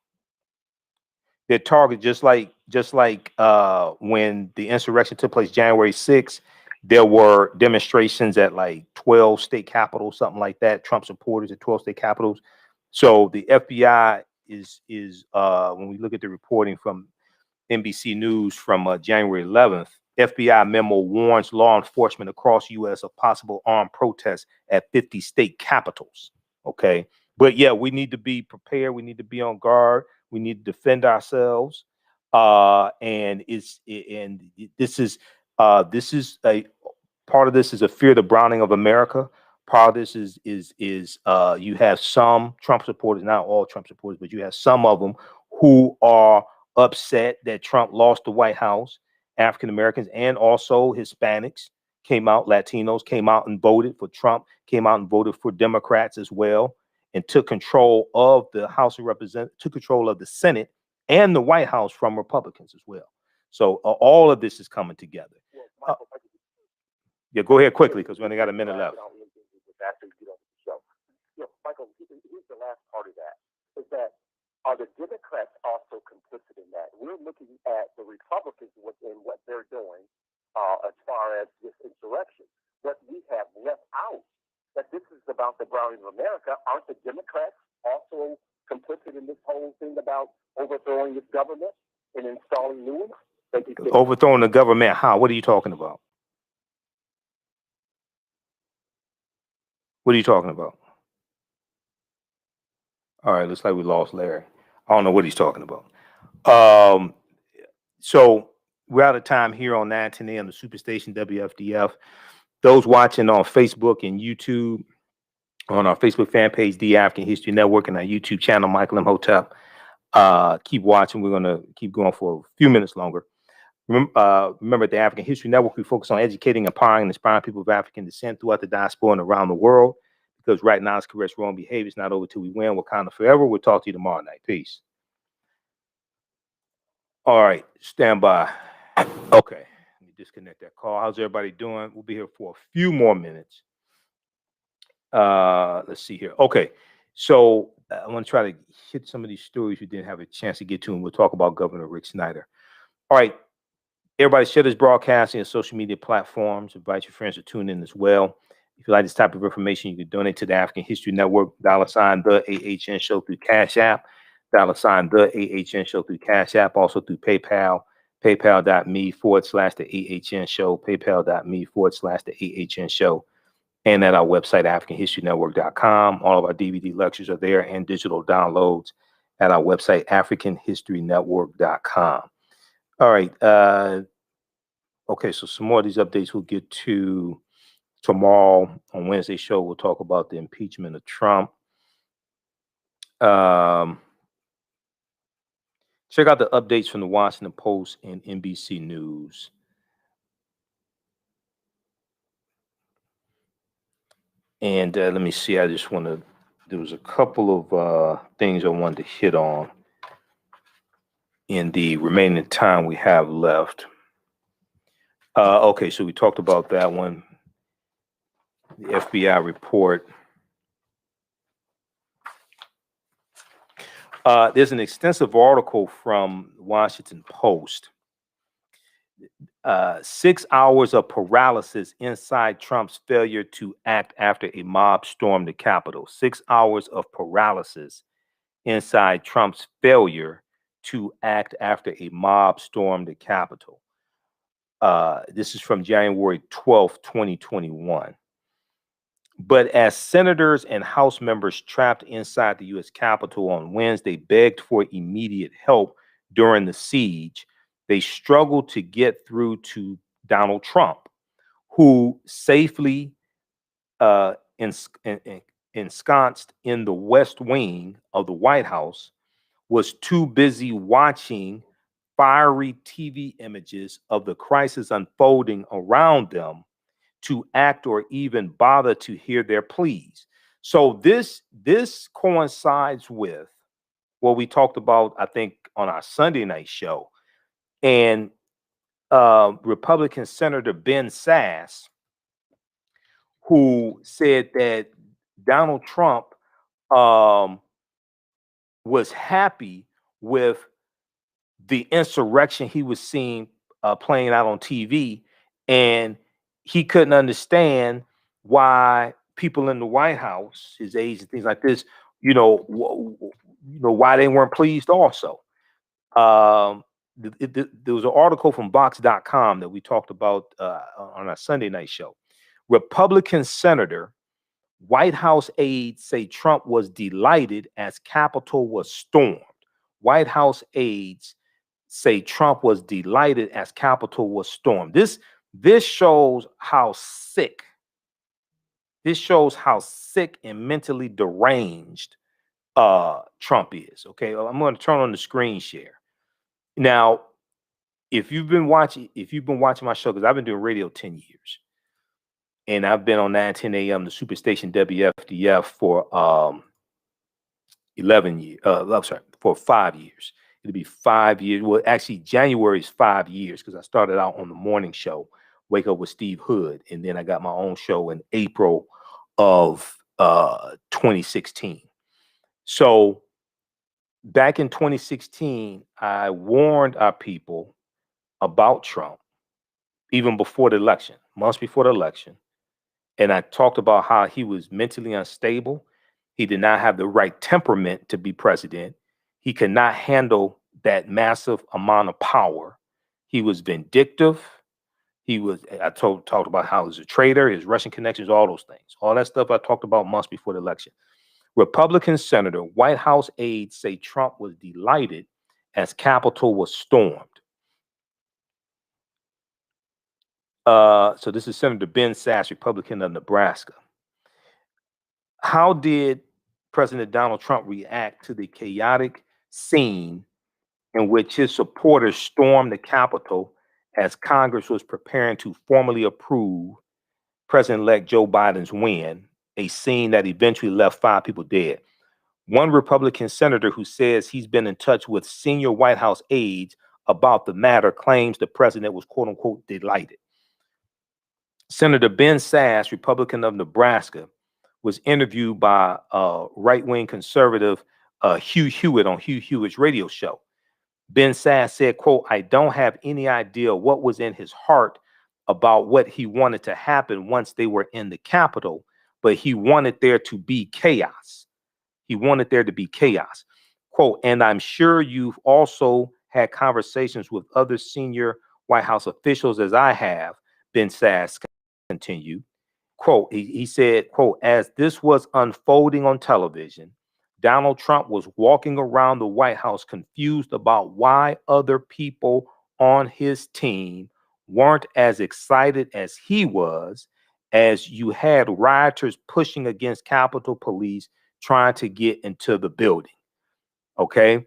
Speaker 1: Their target, just like when the insurrection took place January 6th, there were demonstrations at like 12 state capitals, something like that. Trump supporters at 12 state capitals. So the FBI is when we look at the reporting from NBC News from January 11th, FBI memo warns law enforcement across U.S. of possible armed protests at 50 state capitals. Okay, but yeah, we need to be prepared. We need to be on guard. We need to defend ourselves. And this is a part of this is a fear the browning of America. Part of this is you have some Trump supporters, not all Trump supporters, but you have some of them who are upset that Trump lost the White House. African Americans and also Hispanics came out, Latinos came out and voted for Trump, came out and voted for Democrats as well, and took control of the House of Representatives, took control of the Senate and the White House from Republicans as well. So all of this is coming together. Yeah, go ahead quickly, because we only got a minute left.
Speaker 6: Michael, here's the last part of that, is that are the Democrats also complicit in that? We're looking at the Republicans and what they're doing as far as this insurrection. What we have left out, that this is about the browning of America, aren't the Democrats also complicit in this whole thing about overthrowing this government and installing new ones?
Speaker 1: Overthrowing the government, how? What are you talking about? What are you talking about? All right, looks like we lost Larry. I don't know what he's talking about. So we're out of time here on 910 AM, the Superstation WFDF. Those watching on Facebook and YouTube, on our Facebook fan page, The African History Network, and our YouTube channel, Michael Imhotep. Keep watching. We're going to keep going for a few minutes longer. Remember, at the African History Network, we focus on educating, empowering, and inspiring people of African descent throughout the diaspora and around the world. Because right now, it's correct wrong behavior. It's not over till we win. Wakanda forever. We'll talk to you tomorrow night. Peace. All right, stand by. Okay, let me disconnect that call. How's everybody doing? We'll be here for a few more minutes. Let's see here. Okay, so I want to try to hit some of these stories we didn't have a chance to get to, and we'll talk about Governor Rick Snyder. All right, everybody, share this broadcast on social media platforms. Invite your friends to tune in as well. If you like this type of information, you can donate to the African History Network, $ the AHN Show through Cash App, $ the AHN Show through Cash App, also through PayPal, paypal.me/the AHN Show, paypal.me/the AHN Show, and at our website, AfricanHistoryNetwork.com. All of our DVD lectures are there and digital downloads at our website, AfricanHistoryNetwork.com. All right. Okay, so some more of these updates we'll get to tomorrow on Wednesday's show. We'll talk about the impeachment of Trump. Check out the updates from the Washington Post and NBC News. And let me see. I just want to. There was a couple of things I wanted to hit on in the remaining time we have left. Okay, so we talked about that one. The FBI report. There's an extensive article from Washington Post. 6 hours of paralysis inside Trump's failure to act after a mob stormed the Capitol. 6 hours of paralysis inside Trump's failure to act after a mob stormed the Capitol. This is from January 12th, 2021. But as senators and House members trapped inside the U.S. Capitol on Wednesday begged for immediate help during the siege, they struggled to get through to Donald Trump, who safely ensconced in the West Wing of the White House, was too busy watching fiery TV images of the crisis unfolding around them to act or even bother to hear their pleas. So this coincides with what we talked about, I think, on our Sunday night show. And Republican Senator Ben Sasse, who said that Donald Trump was happy with the insurrection he was seeing playing out on TV, and he couldn't understand why people in the White House, his aides and things like this, why they weren't pleased also. There was an article from Box.com that we talked about on our Sunday night show. Republican senator, White House aides say Trump was delighted as Capitol was stormed. White House aides say Trump was delighted as Capitol was stormed. This shows how sick. This shows how sick and mentally deranged Trump is. Okay, I'm going to turn on the screen share. Now, if you've been watching my show, because I've been doing radio 10 years, and I've been on 910 AM, the Superstation WFDF for 11 years. For 5 years. It'll be 5 years. Well, actually, January is 5 years because I started out on the morning show, Wake Up with Steve Hood, and then I got my own show in April of 2016. So back in 2016, I warned our people about Trump, even before the election, months before the election. And I talked about how he was mentally unstable. He did not have the right temperament to be president. He could not handle that massive amount of power. He was vindictive. I talked about how he was a traitor, his Russian connections, all those things. All that stuff I talked about months before the election. Republican senator, White House aides say Trump was delighted as Capitol was stormed. So this is Senator Ben Sasse, Republican of Nebraska. How did President Donald Trump react to the chaotic scene in which his supporters stormed the Capitol as Congress was preparing to formally approve President-elect Joe Biden's win, a scene that eventually left 5 people dead? One Republican senator who says he's been in touch with senior White House aides about the matter claims the president was, quote unquote, delighted. Senator Ben Sasse, Republican of Nebraska, was interviewed by right-wing conservative Hugh Hewitt on Hugh Hewitt's radio show. Ben Sasse said, quote, "I don't have any idea what was in his heart about what he wanted to happen once they were in the Capitol, but he wanted there to be chaos. He wanted there to be chaos." Quote, "And I'm sure you've also had conversations with other senior White House officials, as I have," Ben Sasse continued. Quote, he said, quote, "As this was unfolding on television, Donald Trump was walking around the White House confused about why other people on his team weren't as excited as he was, as you had rioters pushing against Capitol Police trying to get into the building." Okay.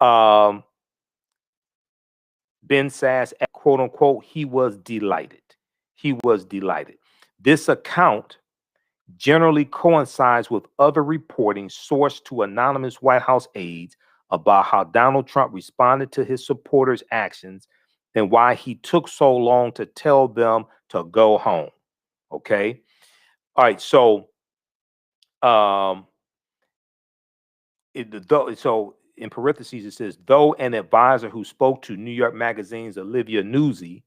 Speaker 1: Ben Sasse, quote unquote, he was delighted. He was delighted. This account generally coincides with other reporting sourced to anonymous White House aides about how Donald Trump responded to his supporters' actions and why he took so long to tell them to go home. Okay. All right. So, so in parentheses, it says, though an advisor who spoke to New York Magazine's Olivia Nuzzi,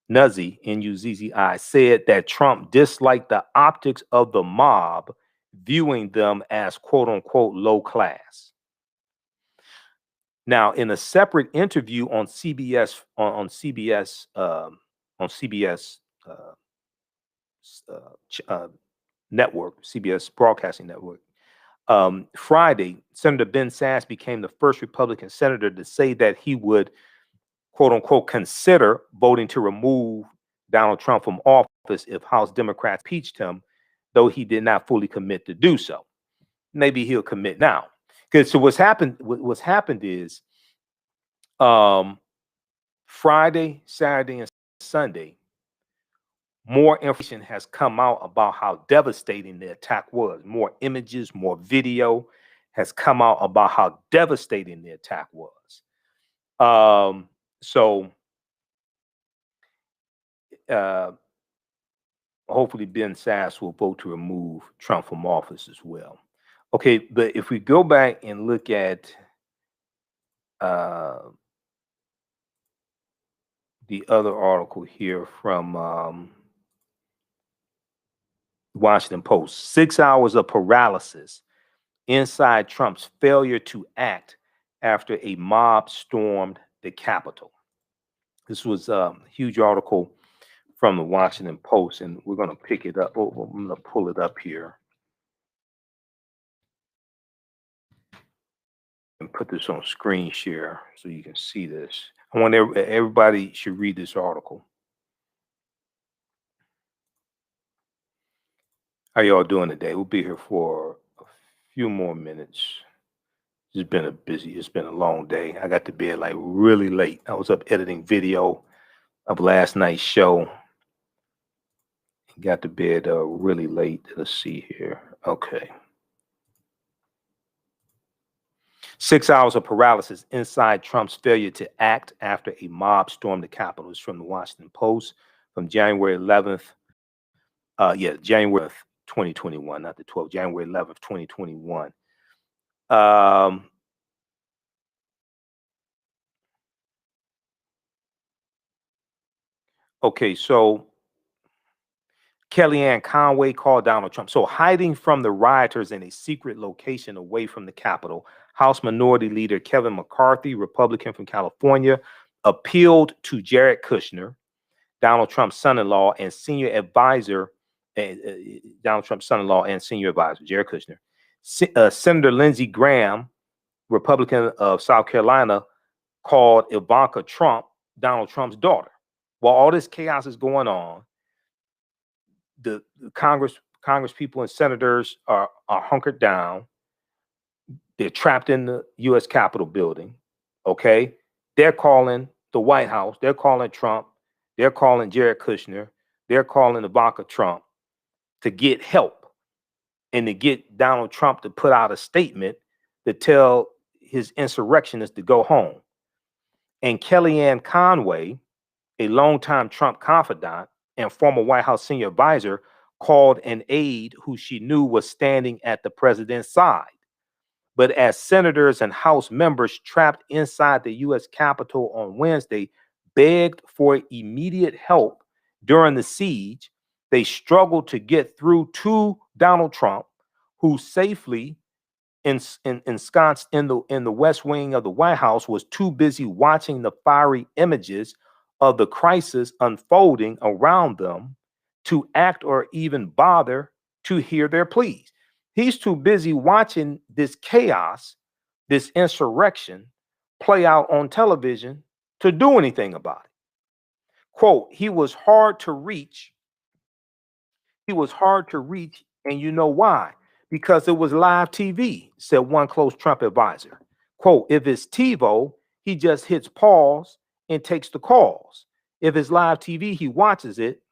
Speaker 1: N-U-Z-Z-I, said that Trump disliked the optics of the mob, viewing them as quote unquote low class. Now, in a separate interview on CBS, network, CBS Broadcasting Network, Friday, Senator Ben Sasse became the first Republican senator to say that he would, quote unquote, consider voting to remove Donald Trump from office if House Democrats impeached him, though he did not fully commit to do so. Maybe he'll commit now. Because so what's happened is Friday, Saturday, and Sunday, more information has come out about how devastating the attack was. More images, more video has come out about how devastating the attack was. So hopefully Ben Sasse will vote to remove Trump from office as well. Okay, but if we go back and look at the other article here from Washington Post, 6 hours of paralysis inside Trump's failure to act after a mob stormed the Capitol. This was a huge article from the Washington Post, and we're going to pick it up. I'm going to pull it up here and put this on screen share so you can see this. I want everybody should read this article. How y'all doing today? We'll be here for a few more minutes. It's been a long day. I got to bed like really late. I was up editing video of last night's show. Got to bed really late. Let's see here. Okay. 6 hours of paralysis inside Trump's failure to act after a mob stormed the Capitol. It's from the Washington Post from January 11th. January 2021, not the 12th, January 11th, 2021. Okay, so Kellyanne Conway called Donald Trump. So hiding from the rioters in a secret location away from the Capitol, House Minority Leader Kevin McCarthy, Republican from California, appealed to Jared Kushner, Donald Trump's son-in-law and senior advisor, Jared Kushner. Senator Lindsey Graham, Republican of South Carolina, called Ivanka Trump Donald Trump's daughter. While all this chaos is going on, the Congress people and senators are hunkered down. They're trapped in the U.S. Capitol building. Okay, they're calling the White House. They're calling Trump. They're calling Jared Kushner. They're calling Ivanka Trump to get help and to get Donald Trump to put out a statement to tell his insurrectionists to go home. And Kellyanne Conway, a longtime Trump confidant and former White House senior advisor, called an aide who she knew was standing at the president's side. But as senators and House members trapped inside the U.S. Capitol on Wednesday begged for immediate help during the siege, they struggled to get through to Donald Trump, who safely ensconced in the West Wing of the White House was too busy watching the fiery images of the crisis unfolding around them to act or even bother to hear their pleas. He's too busy watching this chaos, this insurrection play out on television to do anything about it. Quote, he was hard to reach. He was hard to reach, and you know why? Because it was live TV, said one close Trump advisor. Quote, if it's TiVo, he just hits pause and takes the calls. If it's live TV, he watches it,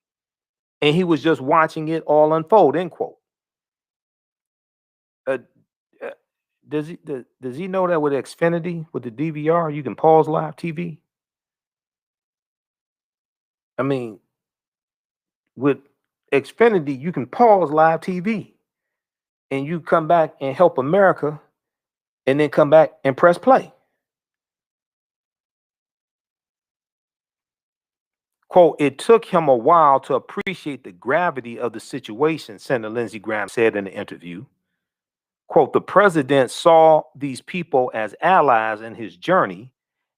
Speaker 1: and he was just watching it all unfold, end quote. Does he know that with Xfinity, with the DVR, you can pause live TV? I mean, with Xfinity, you can pause live TV and you come back and help America and then come back and press play. Quote, it took him a while to appreciate the gravity of the situation, Senator Lindsey Graham said in the interview. Quote, the president saw these people as allies in his journey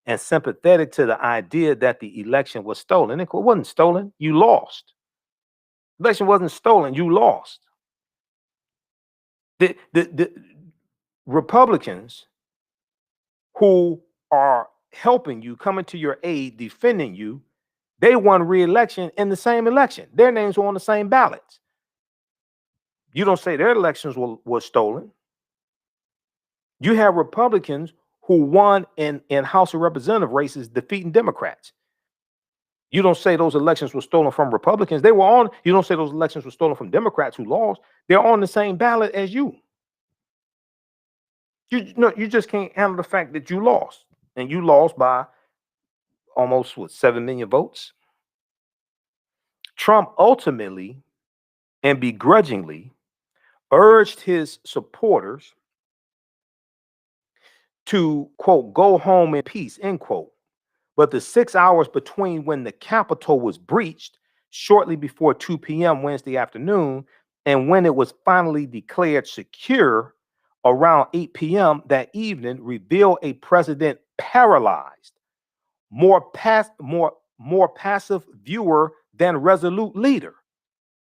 Speaker 1: and sympathetic to the idea that the election was stolen. It wasn't stolen. You lost. The election wasn't stolen. You lost. The Republicans who are helping you, coming to your aid, defending you, they won re-election in the same election. Their names were on the same ballots. You don't say their elections were stolen. You have Republicans who won in House of Representative races defeating Democrats. You don't say those elections were stolen from Republicans. They were on. You don't say those elections were stolen from Democrats who lost. They're on the same ballot as you. You just can't handle the fact that you lost. And you lost by almost 7 million votes. Trump ultimately and begrudgingly urged his supporters to, quote, go home in peace, end quote. But the 6 hours between when the Capitol was breached, shortly before 2 p.m. Wednesday afternoon, and when it was finally declared secure around 8 p.m. that evening, revealed a president paralyzed, more passive viewer than resolute leader.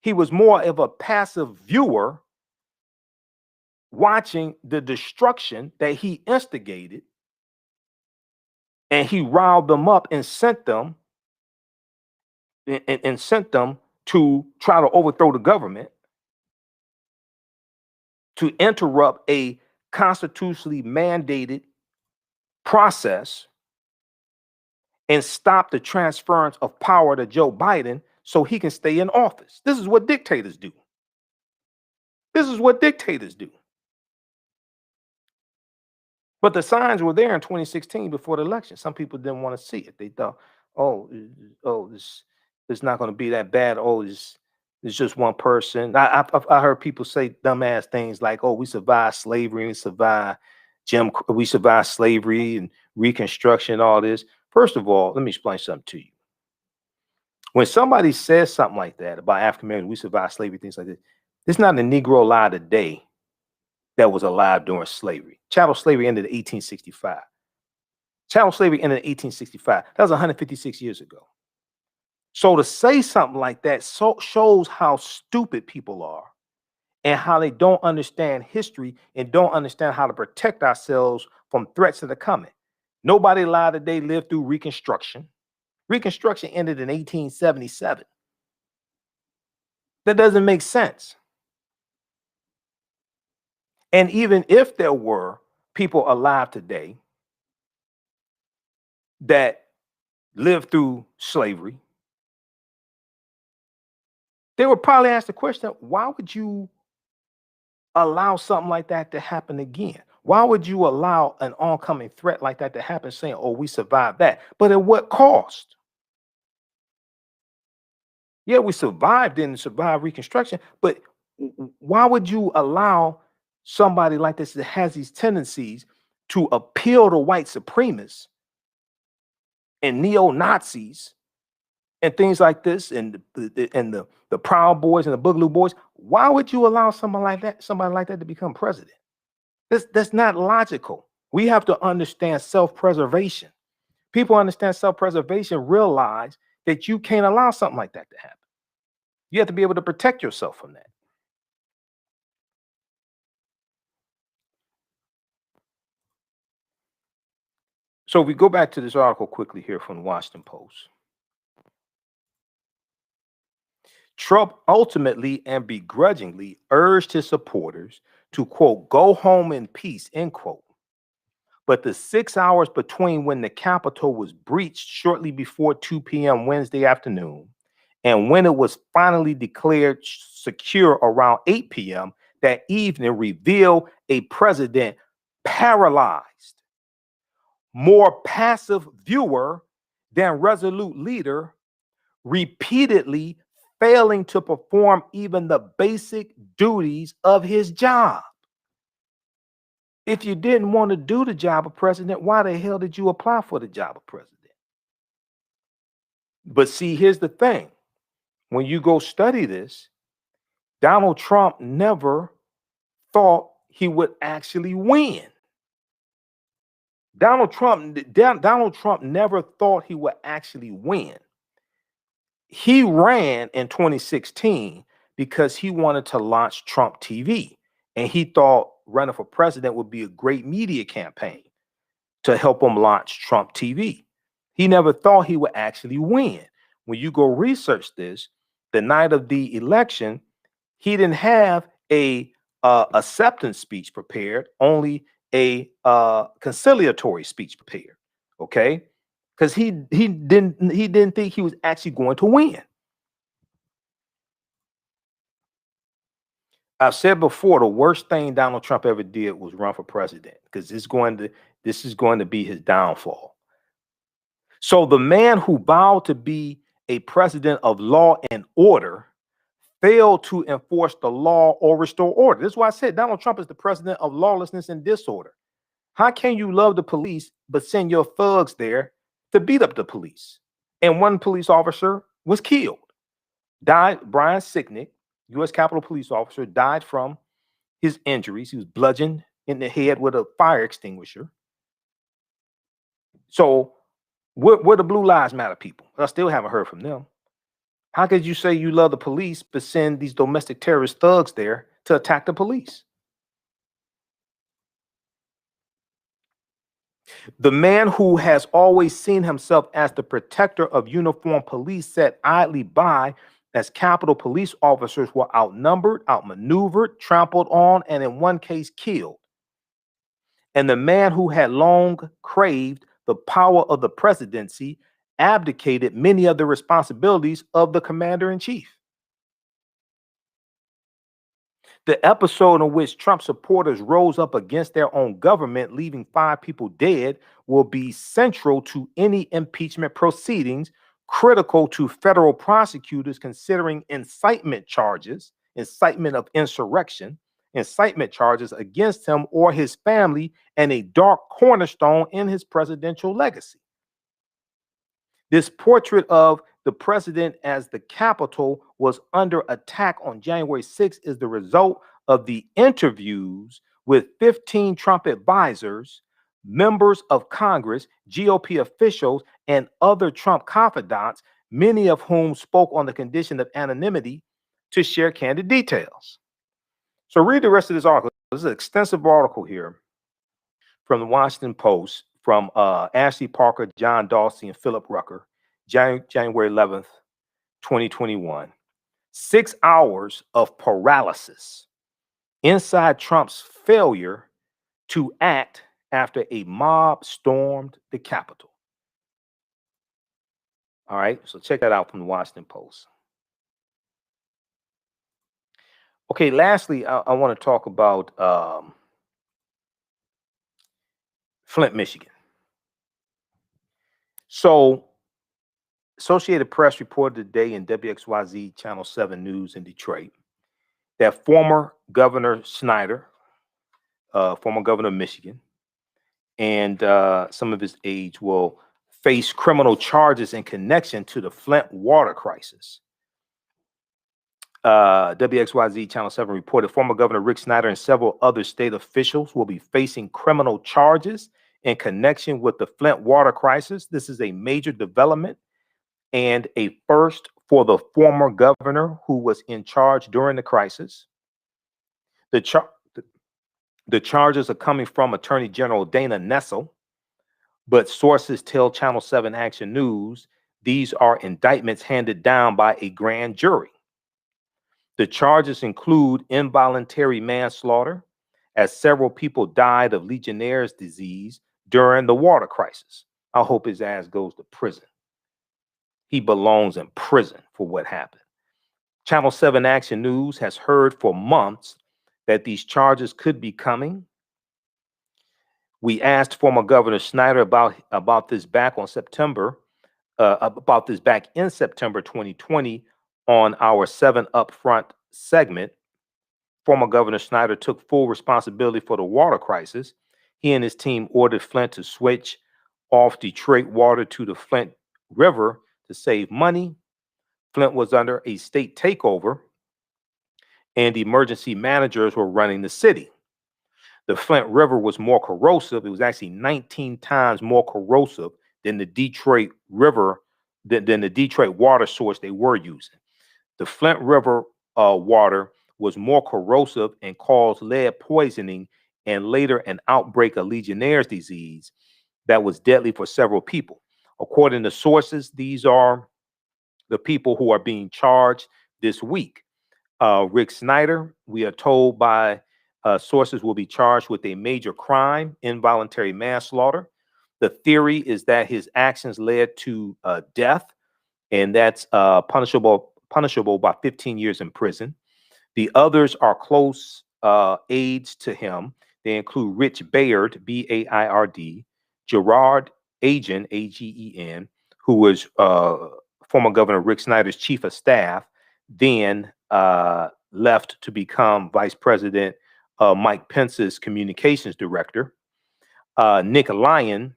Speaker 1: He was more of a passive viewer watching the destruction that he instigated, and he riled them up and sent them to try to overthrow the government, to interrupt a constitutionally mandated process and stop the transference of power to Joe Biden so he can stay in office. This is what dictators do. This is what dictators do. But the signs were there in 2016 before the election. Some people didn't want to see it. They thought, this it's not going to be that bad. It's just one person. I heard people say dumbass things like, we survived slavery, we survived slavery and Reconstruction, all this. First of all, let me explain something to you. When somebody says something like that about African Americans, we survived slavery, things like this, it's not a Negro alive today that was alive during slavery. Chattel slavery ended in 1865. Chattel slavery ended in 1865. That was 156 years ago. So to say something like that shows how stupid people are and how they don't understand history and don't understand how to protect ourselves from threats that are coming. Nobody alive today lived through Reconstruction. Reconstruction ended in 1877. That doesn't make sense. And even if there were people alive today that lived through slavery, they would probably ask the question, why would you allow something like that to happen again? Why would you allow an oncoming threat like that to happen, saying, oh, we survived that? But at what cost? Yeah, we survived and survived Reconstruction, but why would you allow somebody like this that has these tendencies to appeal to white supremacists and neo-Nazis and things like this, and the Proud Boys and the Boogaloo Boys? Why would you allow somebody like that to become president? That's not logical. We have to understand self-preservation. People understand self-preservation, realize that you can't allow something like that to happen. You have to be able to protect yourself from that. So we go back to this article quickly here from the Washington Post. Trump ultimately and begrudgingly urged his supporters to, quote, go home in peace, end quote. But the 6 hours between when the Capitol was breached shortly before 2 p.m. Wednesday afternoon and when it was finally declared secure around 8 p.m. that evening revealed a president paralyzed, more passive viewer than resolute leader, repeatedly failing to perform even the basic duties of his job. If you didn't want to do the job of president, why the hell did you apply for the job of president? But see, here's the thing. When you go study this, Donald Trump never thought he would actually win. Donald Trump never thought he would actually win. He ran in 2016 because he wanted to launch Trump TV. And he thought running for president would be a great media campaign to help him launch Trump TV. He never thought he would actually win. When you go research this, the night of the election, he didn't have a acceptance speech prepared, only a conciliatory speech prepared. Okay, because he didn't think he was actually going to win. I've said before, the worst thing Donald Trump ever did was run for president, because this is going to be his downfall. So the man who vowed to be a president of law and order failed to enforce the law or restore order. This is why I said Donald Trump is the president of lawlessness and disorder. How can you love the police but send your thugs there to beat up the police? And one police officer was killed. Died. Brian Sicknick, U.S. Capitol Police officer, died from his injuries. He was bludgeoned in the head with a fire extinguisher. So where the Blue Lives Matter people? I still haven't heard from them. How could you say you love the police but send these domestic terrorist thugs there to attack the police? The man who has always seen himself as the protector of uniformed police sat idly by as Capitol Police officers were outnumbered, outmaneuvered, trampled on, and in one case killed. And the man who had long craved the power of the presidency abdicated many of the responsibilities of the commander-in-chief. The episode in which Trump supporters rose up against their own government, leaving 5 people dead, will be central to any impeachment proceedings, critical to federal prosecutors considering incitement charges, incitement of insurrection, incitement charges against him or his family, and a dark cornerstone in his presidential legacy. This portrait of the president as the Capitol was under attack on January 6th is the result of the interviews with 15 Trump advisors, members of Congress, GOP officials, and other Trump confidants, many of whom spoke on the condition of anonymity to share candid details. So read the rest of this article. This is an extensive article here from the Washington Post from Ashley Parker, John Dawsey, and Philip Rucker, January 11th, 2021. 6 hours of paralysis inside Trump's failure to act after a mob stormed the Capitol. All right, so check that out from the Washington Post. Okay, lastly, I want to talk about Flint, Michigan. So, Associated Press reported today in WXYZ Channel 7 News in Detroit that former Governor Snyder, former governor of Michigan, and some of his aides will face criminal charges in connection to the Flint water crisis. WXYZ Channel 7 reported former Governor Rick Snyder and several other state officials will be facing criminal charges in connection with the Flint water crisis. This is a major development and a first for the former governor who was in charge during the crisis. The charges are coming from Attorney General Dana Nessel, but sources tell Channel 7 Action News these are indictments handed down by a grand jury. The charges include involuntary manslaughter, as several people died of Legionnaire's disease during the water crisis. I hope his ass goes to prison. He belongs in prison for what happened. Channel 7 Action News has heard for months that these charges could be coming. We asked former Governor Snyder about this back in September 2020 on our 7 Upfront segment. Former Governor Snyder took full responsibility for the water crisis. He and his team ordered Flint to switch off Detroit water to the Flint River to save money. Flint was under a state takeover, and emergency managers were running the city. The Flint River was more corrosive. It was actually 19 times more corrosive than the Detroit River, than the Detroit water source they were using. The Flint River water was more corrosive and caused lead poisoning and later an outbreak of Legionnaire's disease that was deadly for several people. According to sources, these are the people who are being charged this week. Rick Snyder, we are told by sources, will be charged with a major crime, involuntary manslaughter. The theory is that his actions led to death, and that's punishable by 15 years in prison. The others are close aides to him. They include Rich Bayard, B-A-I-R-D, Gerard Agen, A-G-E-N, who was former Governor Rick Snyder's chief of staff, then left to become Vice President Mike Pence's communications director. Nick Lyon,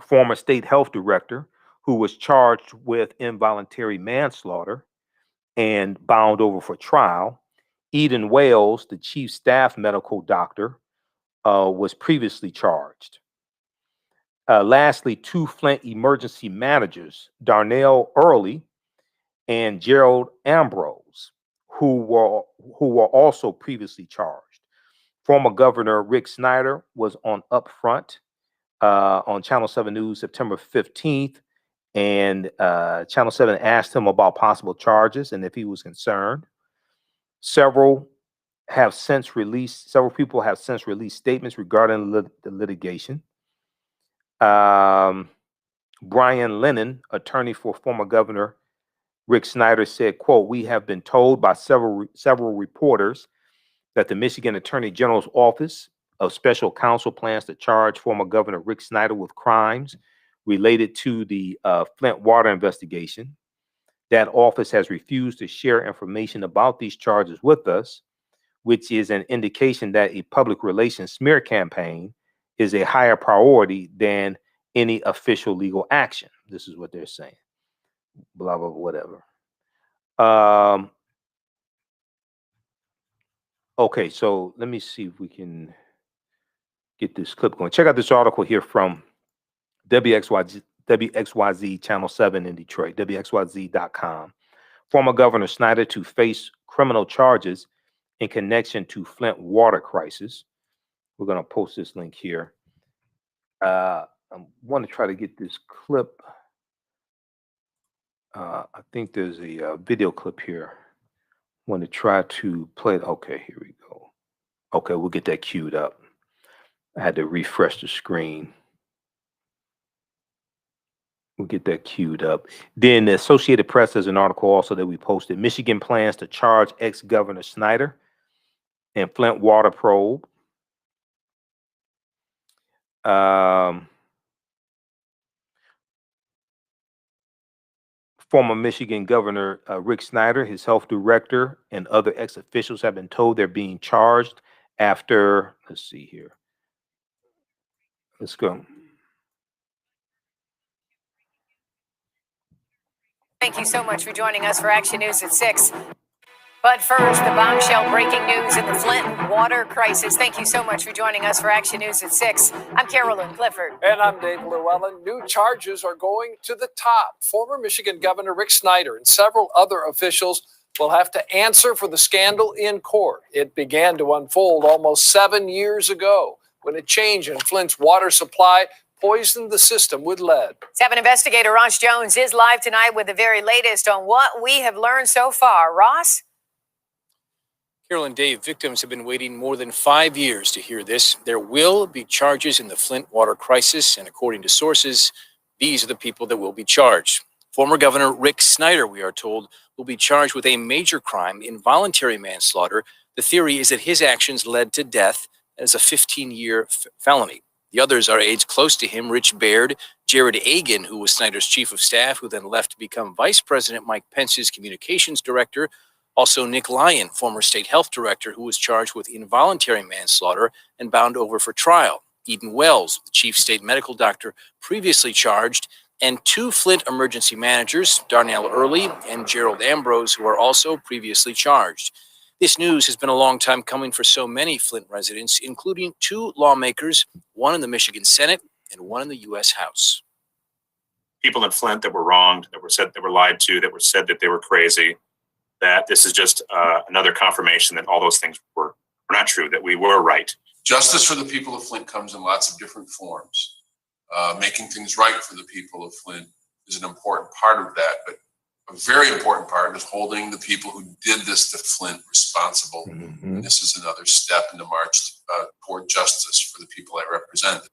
Speaker 1: former state health director, who was charged with involuntary manslaughter and bound over for trial. Eden Wales, the chief staff medical doctor, was previously charged. Lastly, 2 Flint emergency managers, Darnell Early and Gerald Ambrose, who were also previously charged. Former Governor Rick Snyder was on Upfront on Channel 7 News September 15th, and Channel 7 asked him about possible charges and if he was concerned. Several people have since released statements regarding the litigation. Brian Lennon, attorney for former Governor Rick Snyder, said, quote, "We have been told by several reporters that the Michigan Attorney General's Office of Special Counsel plans to charge former Governor Rick Snyder with crimes related to the Flint water investigation. That office has refused to share information about these charges with us, which is an indication that a public relations smear campaign is a higher priority than any official legal action." This is what they're saying. Blah, blah, whatever. Okay, so let me see if we can get this clip going. Check out this article here from WXYZ Channel 7 in Detroit, WXYZ.com. Former Governor Snyder to face criminal charges in connection to Flint water crisis. We're going to post this link here. I want to try to get this clip. I think there's a video clip here. Want to try to play it. Okay, here we go. Okay, we'll get that queued up. I had to refresh the screen. We'll get that queued up. Then the Associated Press has an article also that we posted. Michigan plans to charge ex-Governor Snyder and Flint Water probe. Former Michigan Governor Rick Snyder, his health director, and other ex-officials have been told they're being charged after, let's see here. Let's go.
Speaker 7: Thank you so much for joining us for Action News at 6. But first, the bombshell breaking news in the Flint Water Crisis. Thank you so much for joining us for Action News at 6. I'm Carolyn Clifford.
Speaker 8: And I'm Dave Llewellyn. New charges are going to the top. Former Michigan Governor Rick Snyder and several other officials will have to answer for the scandal in court. It began to unfold almost 7 years ago when a change in Flint's water supply poisoned the system with lead.
Speaker 7: 7 investigator Ross Jones is live tonight with the very latest on what we have learned so far. Ross?
Speaker 9: Carolyn, Dave, victims have been waiting more than 5 years to hear this. There will be charges in the Flint Water Crisis, and according to sources, these are the people that will be charged. Former Governor Rick Snyder, we are told, will be charged with a major crime, involuntary manslaughter. The theory is that his actions led to death as a 15-year felony. The others are aides close to him, Rich Baird, Jared Agin, who was Snyder's chief of staff, who then left to become Vice President Mike Pence's communications director. Also, Nick Lyon, former state health director, who was charged with involuntary manslaughter and bound over for trial. Eden Wells, the chief state medical doctor, previously charged, and 2 Flint emergency managers, Darnell Early and Gerald Ambrose, who are also previously charged. This news has been a long time coming for so many Flint residents, including 2 lawmakers, one in the Michigan Senate and one in the U.S. House.
Speaker 10: People in Flint that were wronged, that were said, that were lied to, that were said that they were crazy, that this is just another confirmation that all those things were not true, that we were right.
Speaker 11: Justice for the people of Flint comes in lots of different forms. Making things right for the people of Flint is an important part of that, but a very important part is holding the people who did this to Flint responsible. Mm-hmm. And this is another step in the march toward justice for the people I represent.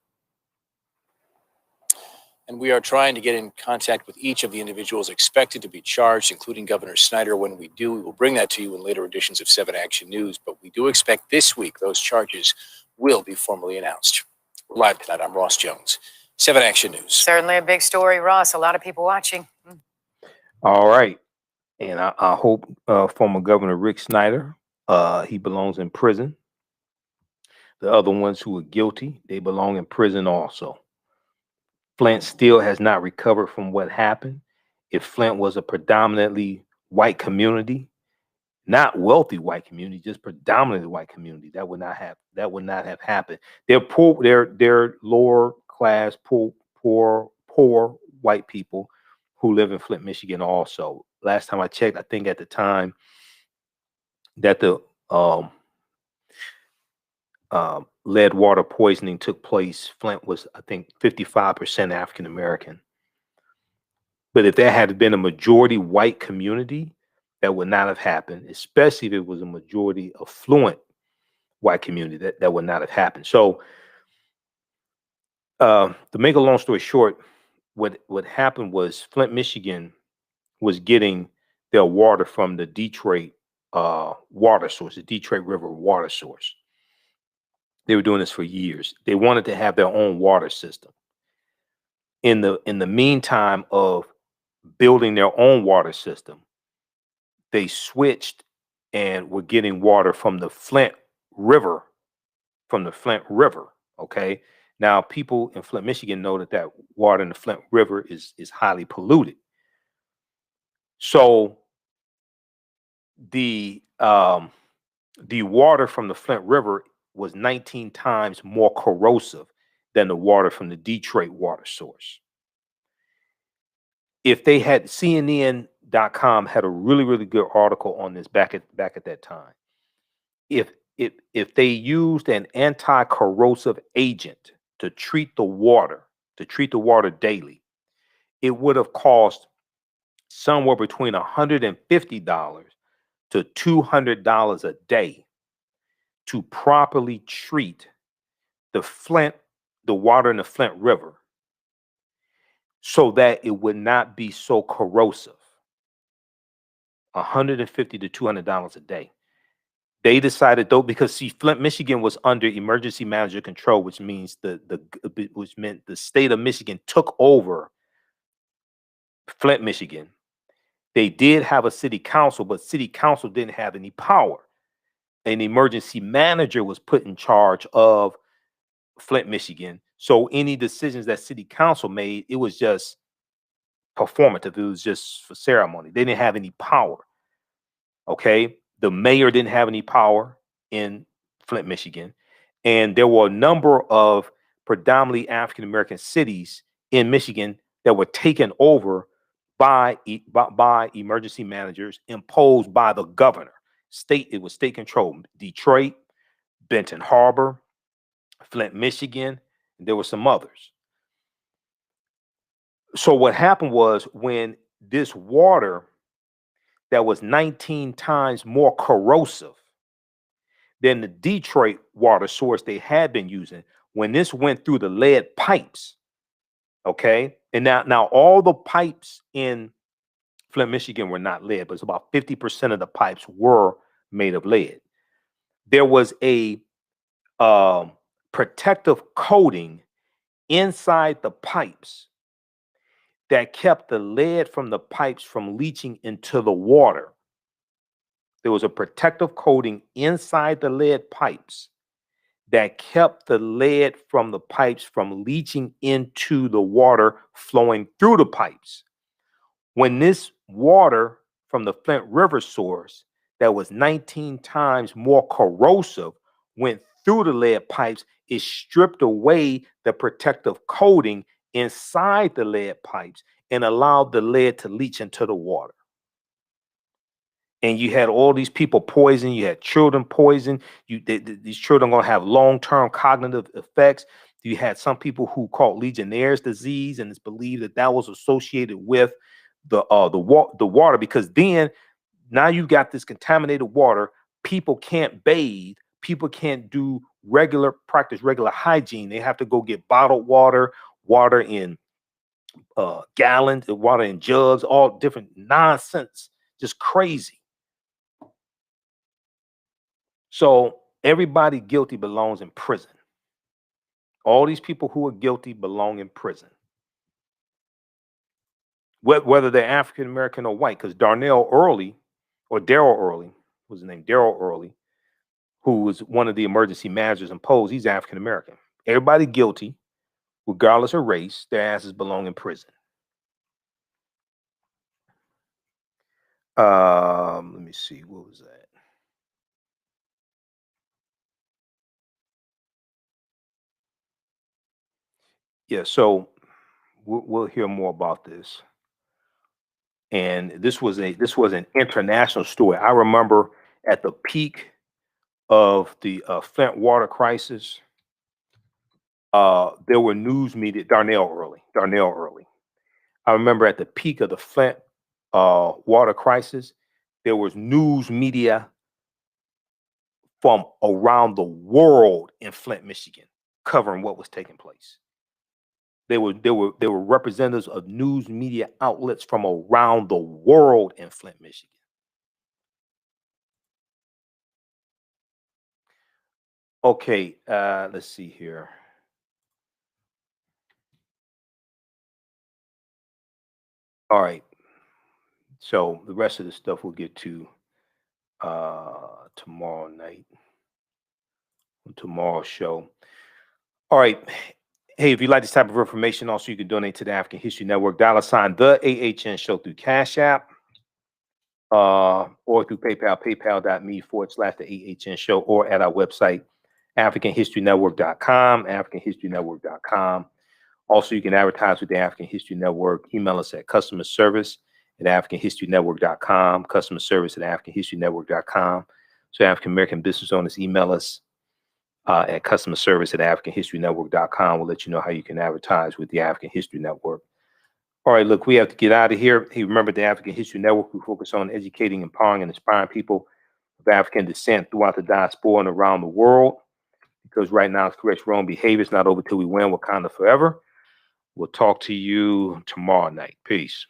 Speaker 9: And we are trying to get in contact with each of the individuals expected to be charged, including Governor Snyder. When we do, we will bring that to you in later editions of 7 Action News. But we do expect this week those charges will be formally announced. We're live tonight. I'm Ross Jones. 7 Action News.
Speaker 7: Certainly a big story, Ross. A lot of people watching.
Speaker 1: All right. And I hope former Governor Rick Snyder, he belongs in prison. The other ones who are guilty, they belong in prison also. Flint still has not recovered from what happened. If Flint was a predominantly white community, not wealthy white community, just predominantly white community, that would not have happened. They're poor, they're lower class, poor white people who live in Flint, Michigan also. Last time I checked, I think at the time that the lead water poisoning took place, Flint was, I think, 55% African American. But if there had been a majority white community, that would not have happened, especially if it was a majority affluent white community, that would not have happened. So to make a long story short, what happened was Flint, Michigan was getting their water from the Detroit water source, the Detroit River water source. They were doing this for years. They wanted to have their own water system. In the meantime of building their own water system, they switched and were getting water from the Flint River, okay? Now, people in Flint, Michigan know that water in the Flint River is highly polluted. So the water from the Flint River was 19 times more corrosive than the water from the Detroit water source. If they had, CNN.com had a really, really good article on this back at that time. If they used an anti-corrosive agent to treat the water to treat the water daily, it would have cost somewhere between $150 to $200 a day to properly treat the water in the Flint River, so that it would not be so corrosive. $150 to $200 a day. They decided, though, because see, Flint, Michigan was under emergency manager control, which means which meant the state of Michigan took over Flint, Michigan. They did have a city council, but city council didn't have any power. An emergency manager was put in charge of Flint, Michigan. So any decisions that city council made, it was just performative. It was just for ceremony. They didn't have any power. Okay. The mayor didn't have any power in Flint, Michigan. And there were a number of predominantly African-American cities in Michigan that were taken over by emergency managers imposed by the governor. It was state control. Detroit, Benton Harbor, Flint, Michigan, and there were some others. So what happened was, when this water that was 19 times more corrosive than the Detroit water source they had been using, when this went through the lead pipes, okay, and now all the pipes in Flint, Michigan were not lead, but it's about 50% of the pipes were made of lead. There was a protective coating inside the pipes that kept the lead from the pipes from leaching into the water. There was a protective coating inside the lead pipes that kept the lead from the pipes from leaching into the water flowing through the pipes. When this water from the Flint River source that was 19 times more corrosive went through the lead pipes, it stripped away the protective coating inside the lead pipes and allowed the lead to leach into the water. And you had all these people poisoned. You had children poisoned. These children are going to have long-term cognitive effects. You had some people who caught Legionnaire's disease, and it's believed that that was associated with the water, because then now you've got this contaminated water. People can't bathe. People can't do regular hygiene. They have to go get bottled water, water in gallons, water in jugs, all different nonsense, just crazy. So everybody guilty belongs in prison. All these people who are guilty belong in prison, whether they're African American or white. Because Darnell Early, or Daryl Early, was his name, Daryl Early, who was one of the emergency managers imposed, he's African American. Everybody guilty, regardless of race, their asses belong in prison. Let me see, what was that? Yeah, so we'll hear more about this. And this was an international story. I remember at the peak of the Flint Water Crisis, there were news media. Darnell Early. I remember at the peak of the Flint Water Crisis, there was news media from around the world in Flint, Michigan, covering what was taking place. There were representatives of news media outlets from around the world in Flint, Michigan. Okay, let's see here. All right. So the rest of the stuff we'll get to tomorrow night, on tomorrow's show. All right. Hey, if you like this type of information, also you can donate to the African History Network, $ the AHN Show through Cash App, or through PayPal, paypal.me/the AHN Show, or at our website, AfricanHistoryNetwork.com, AfricanHistoryNetwork.com. Also, you can advertise with the African History Network. Email us at customerservice@AfricanHistoryNetwork.com, customerservice@AfricanHistoryNetwork.com. So African American business owners, email us. at customer service at AfricanHistoryNetwork.com. We'll let you know how you can advertise with the African History Network. All right, look, we have to get out of here. Hey, remember the African History Network, we focus on educating, empowering, and inspiring people of African descent throughout the diaspora and around the world. Because right now it's correct wrong behavior. It's not over till we win. Wakanda forever. We'll talk to you tomorrow night. Peace.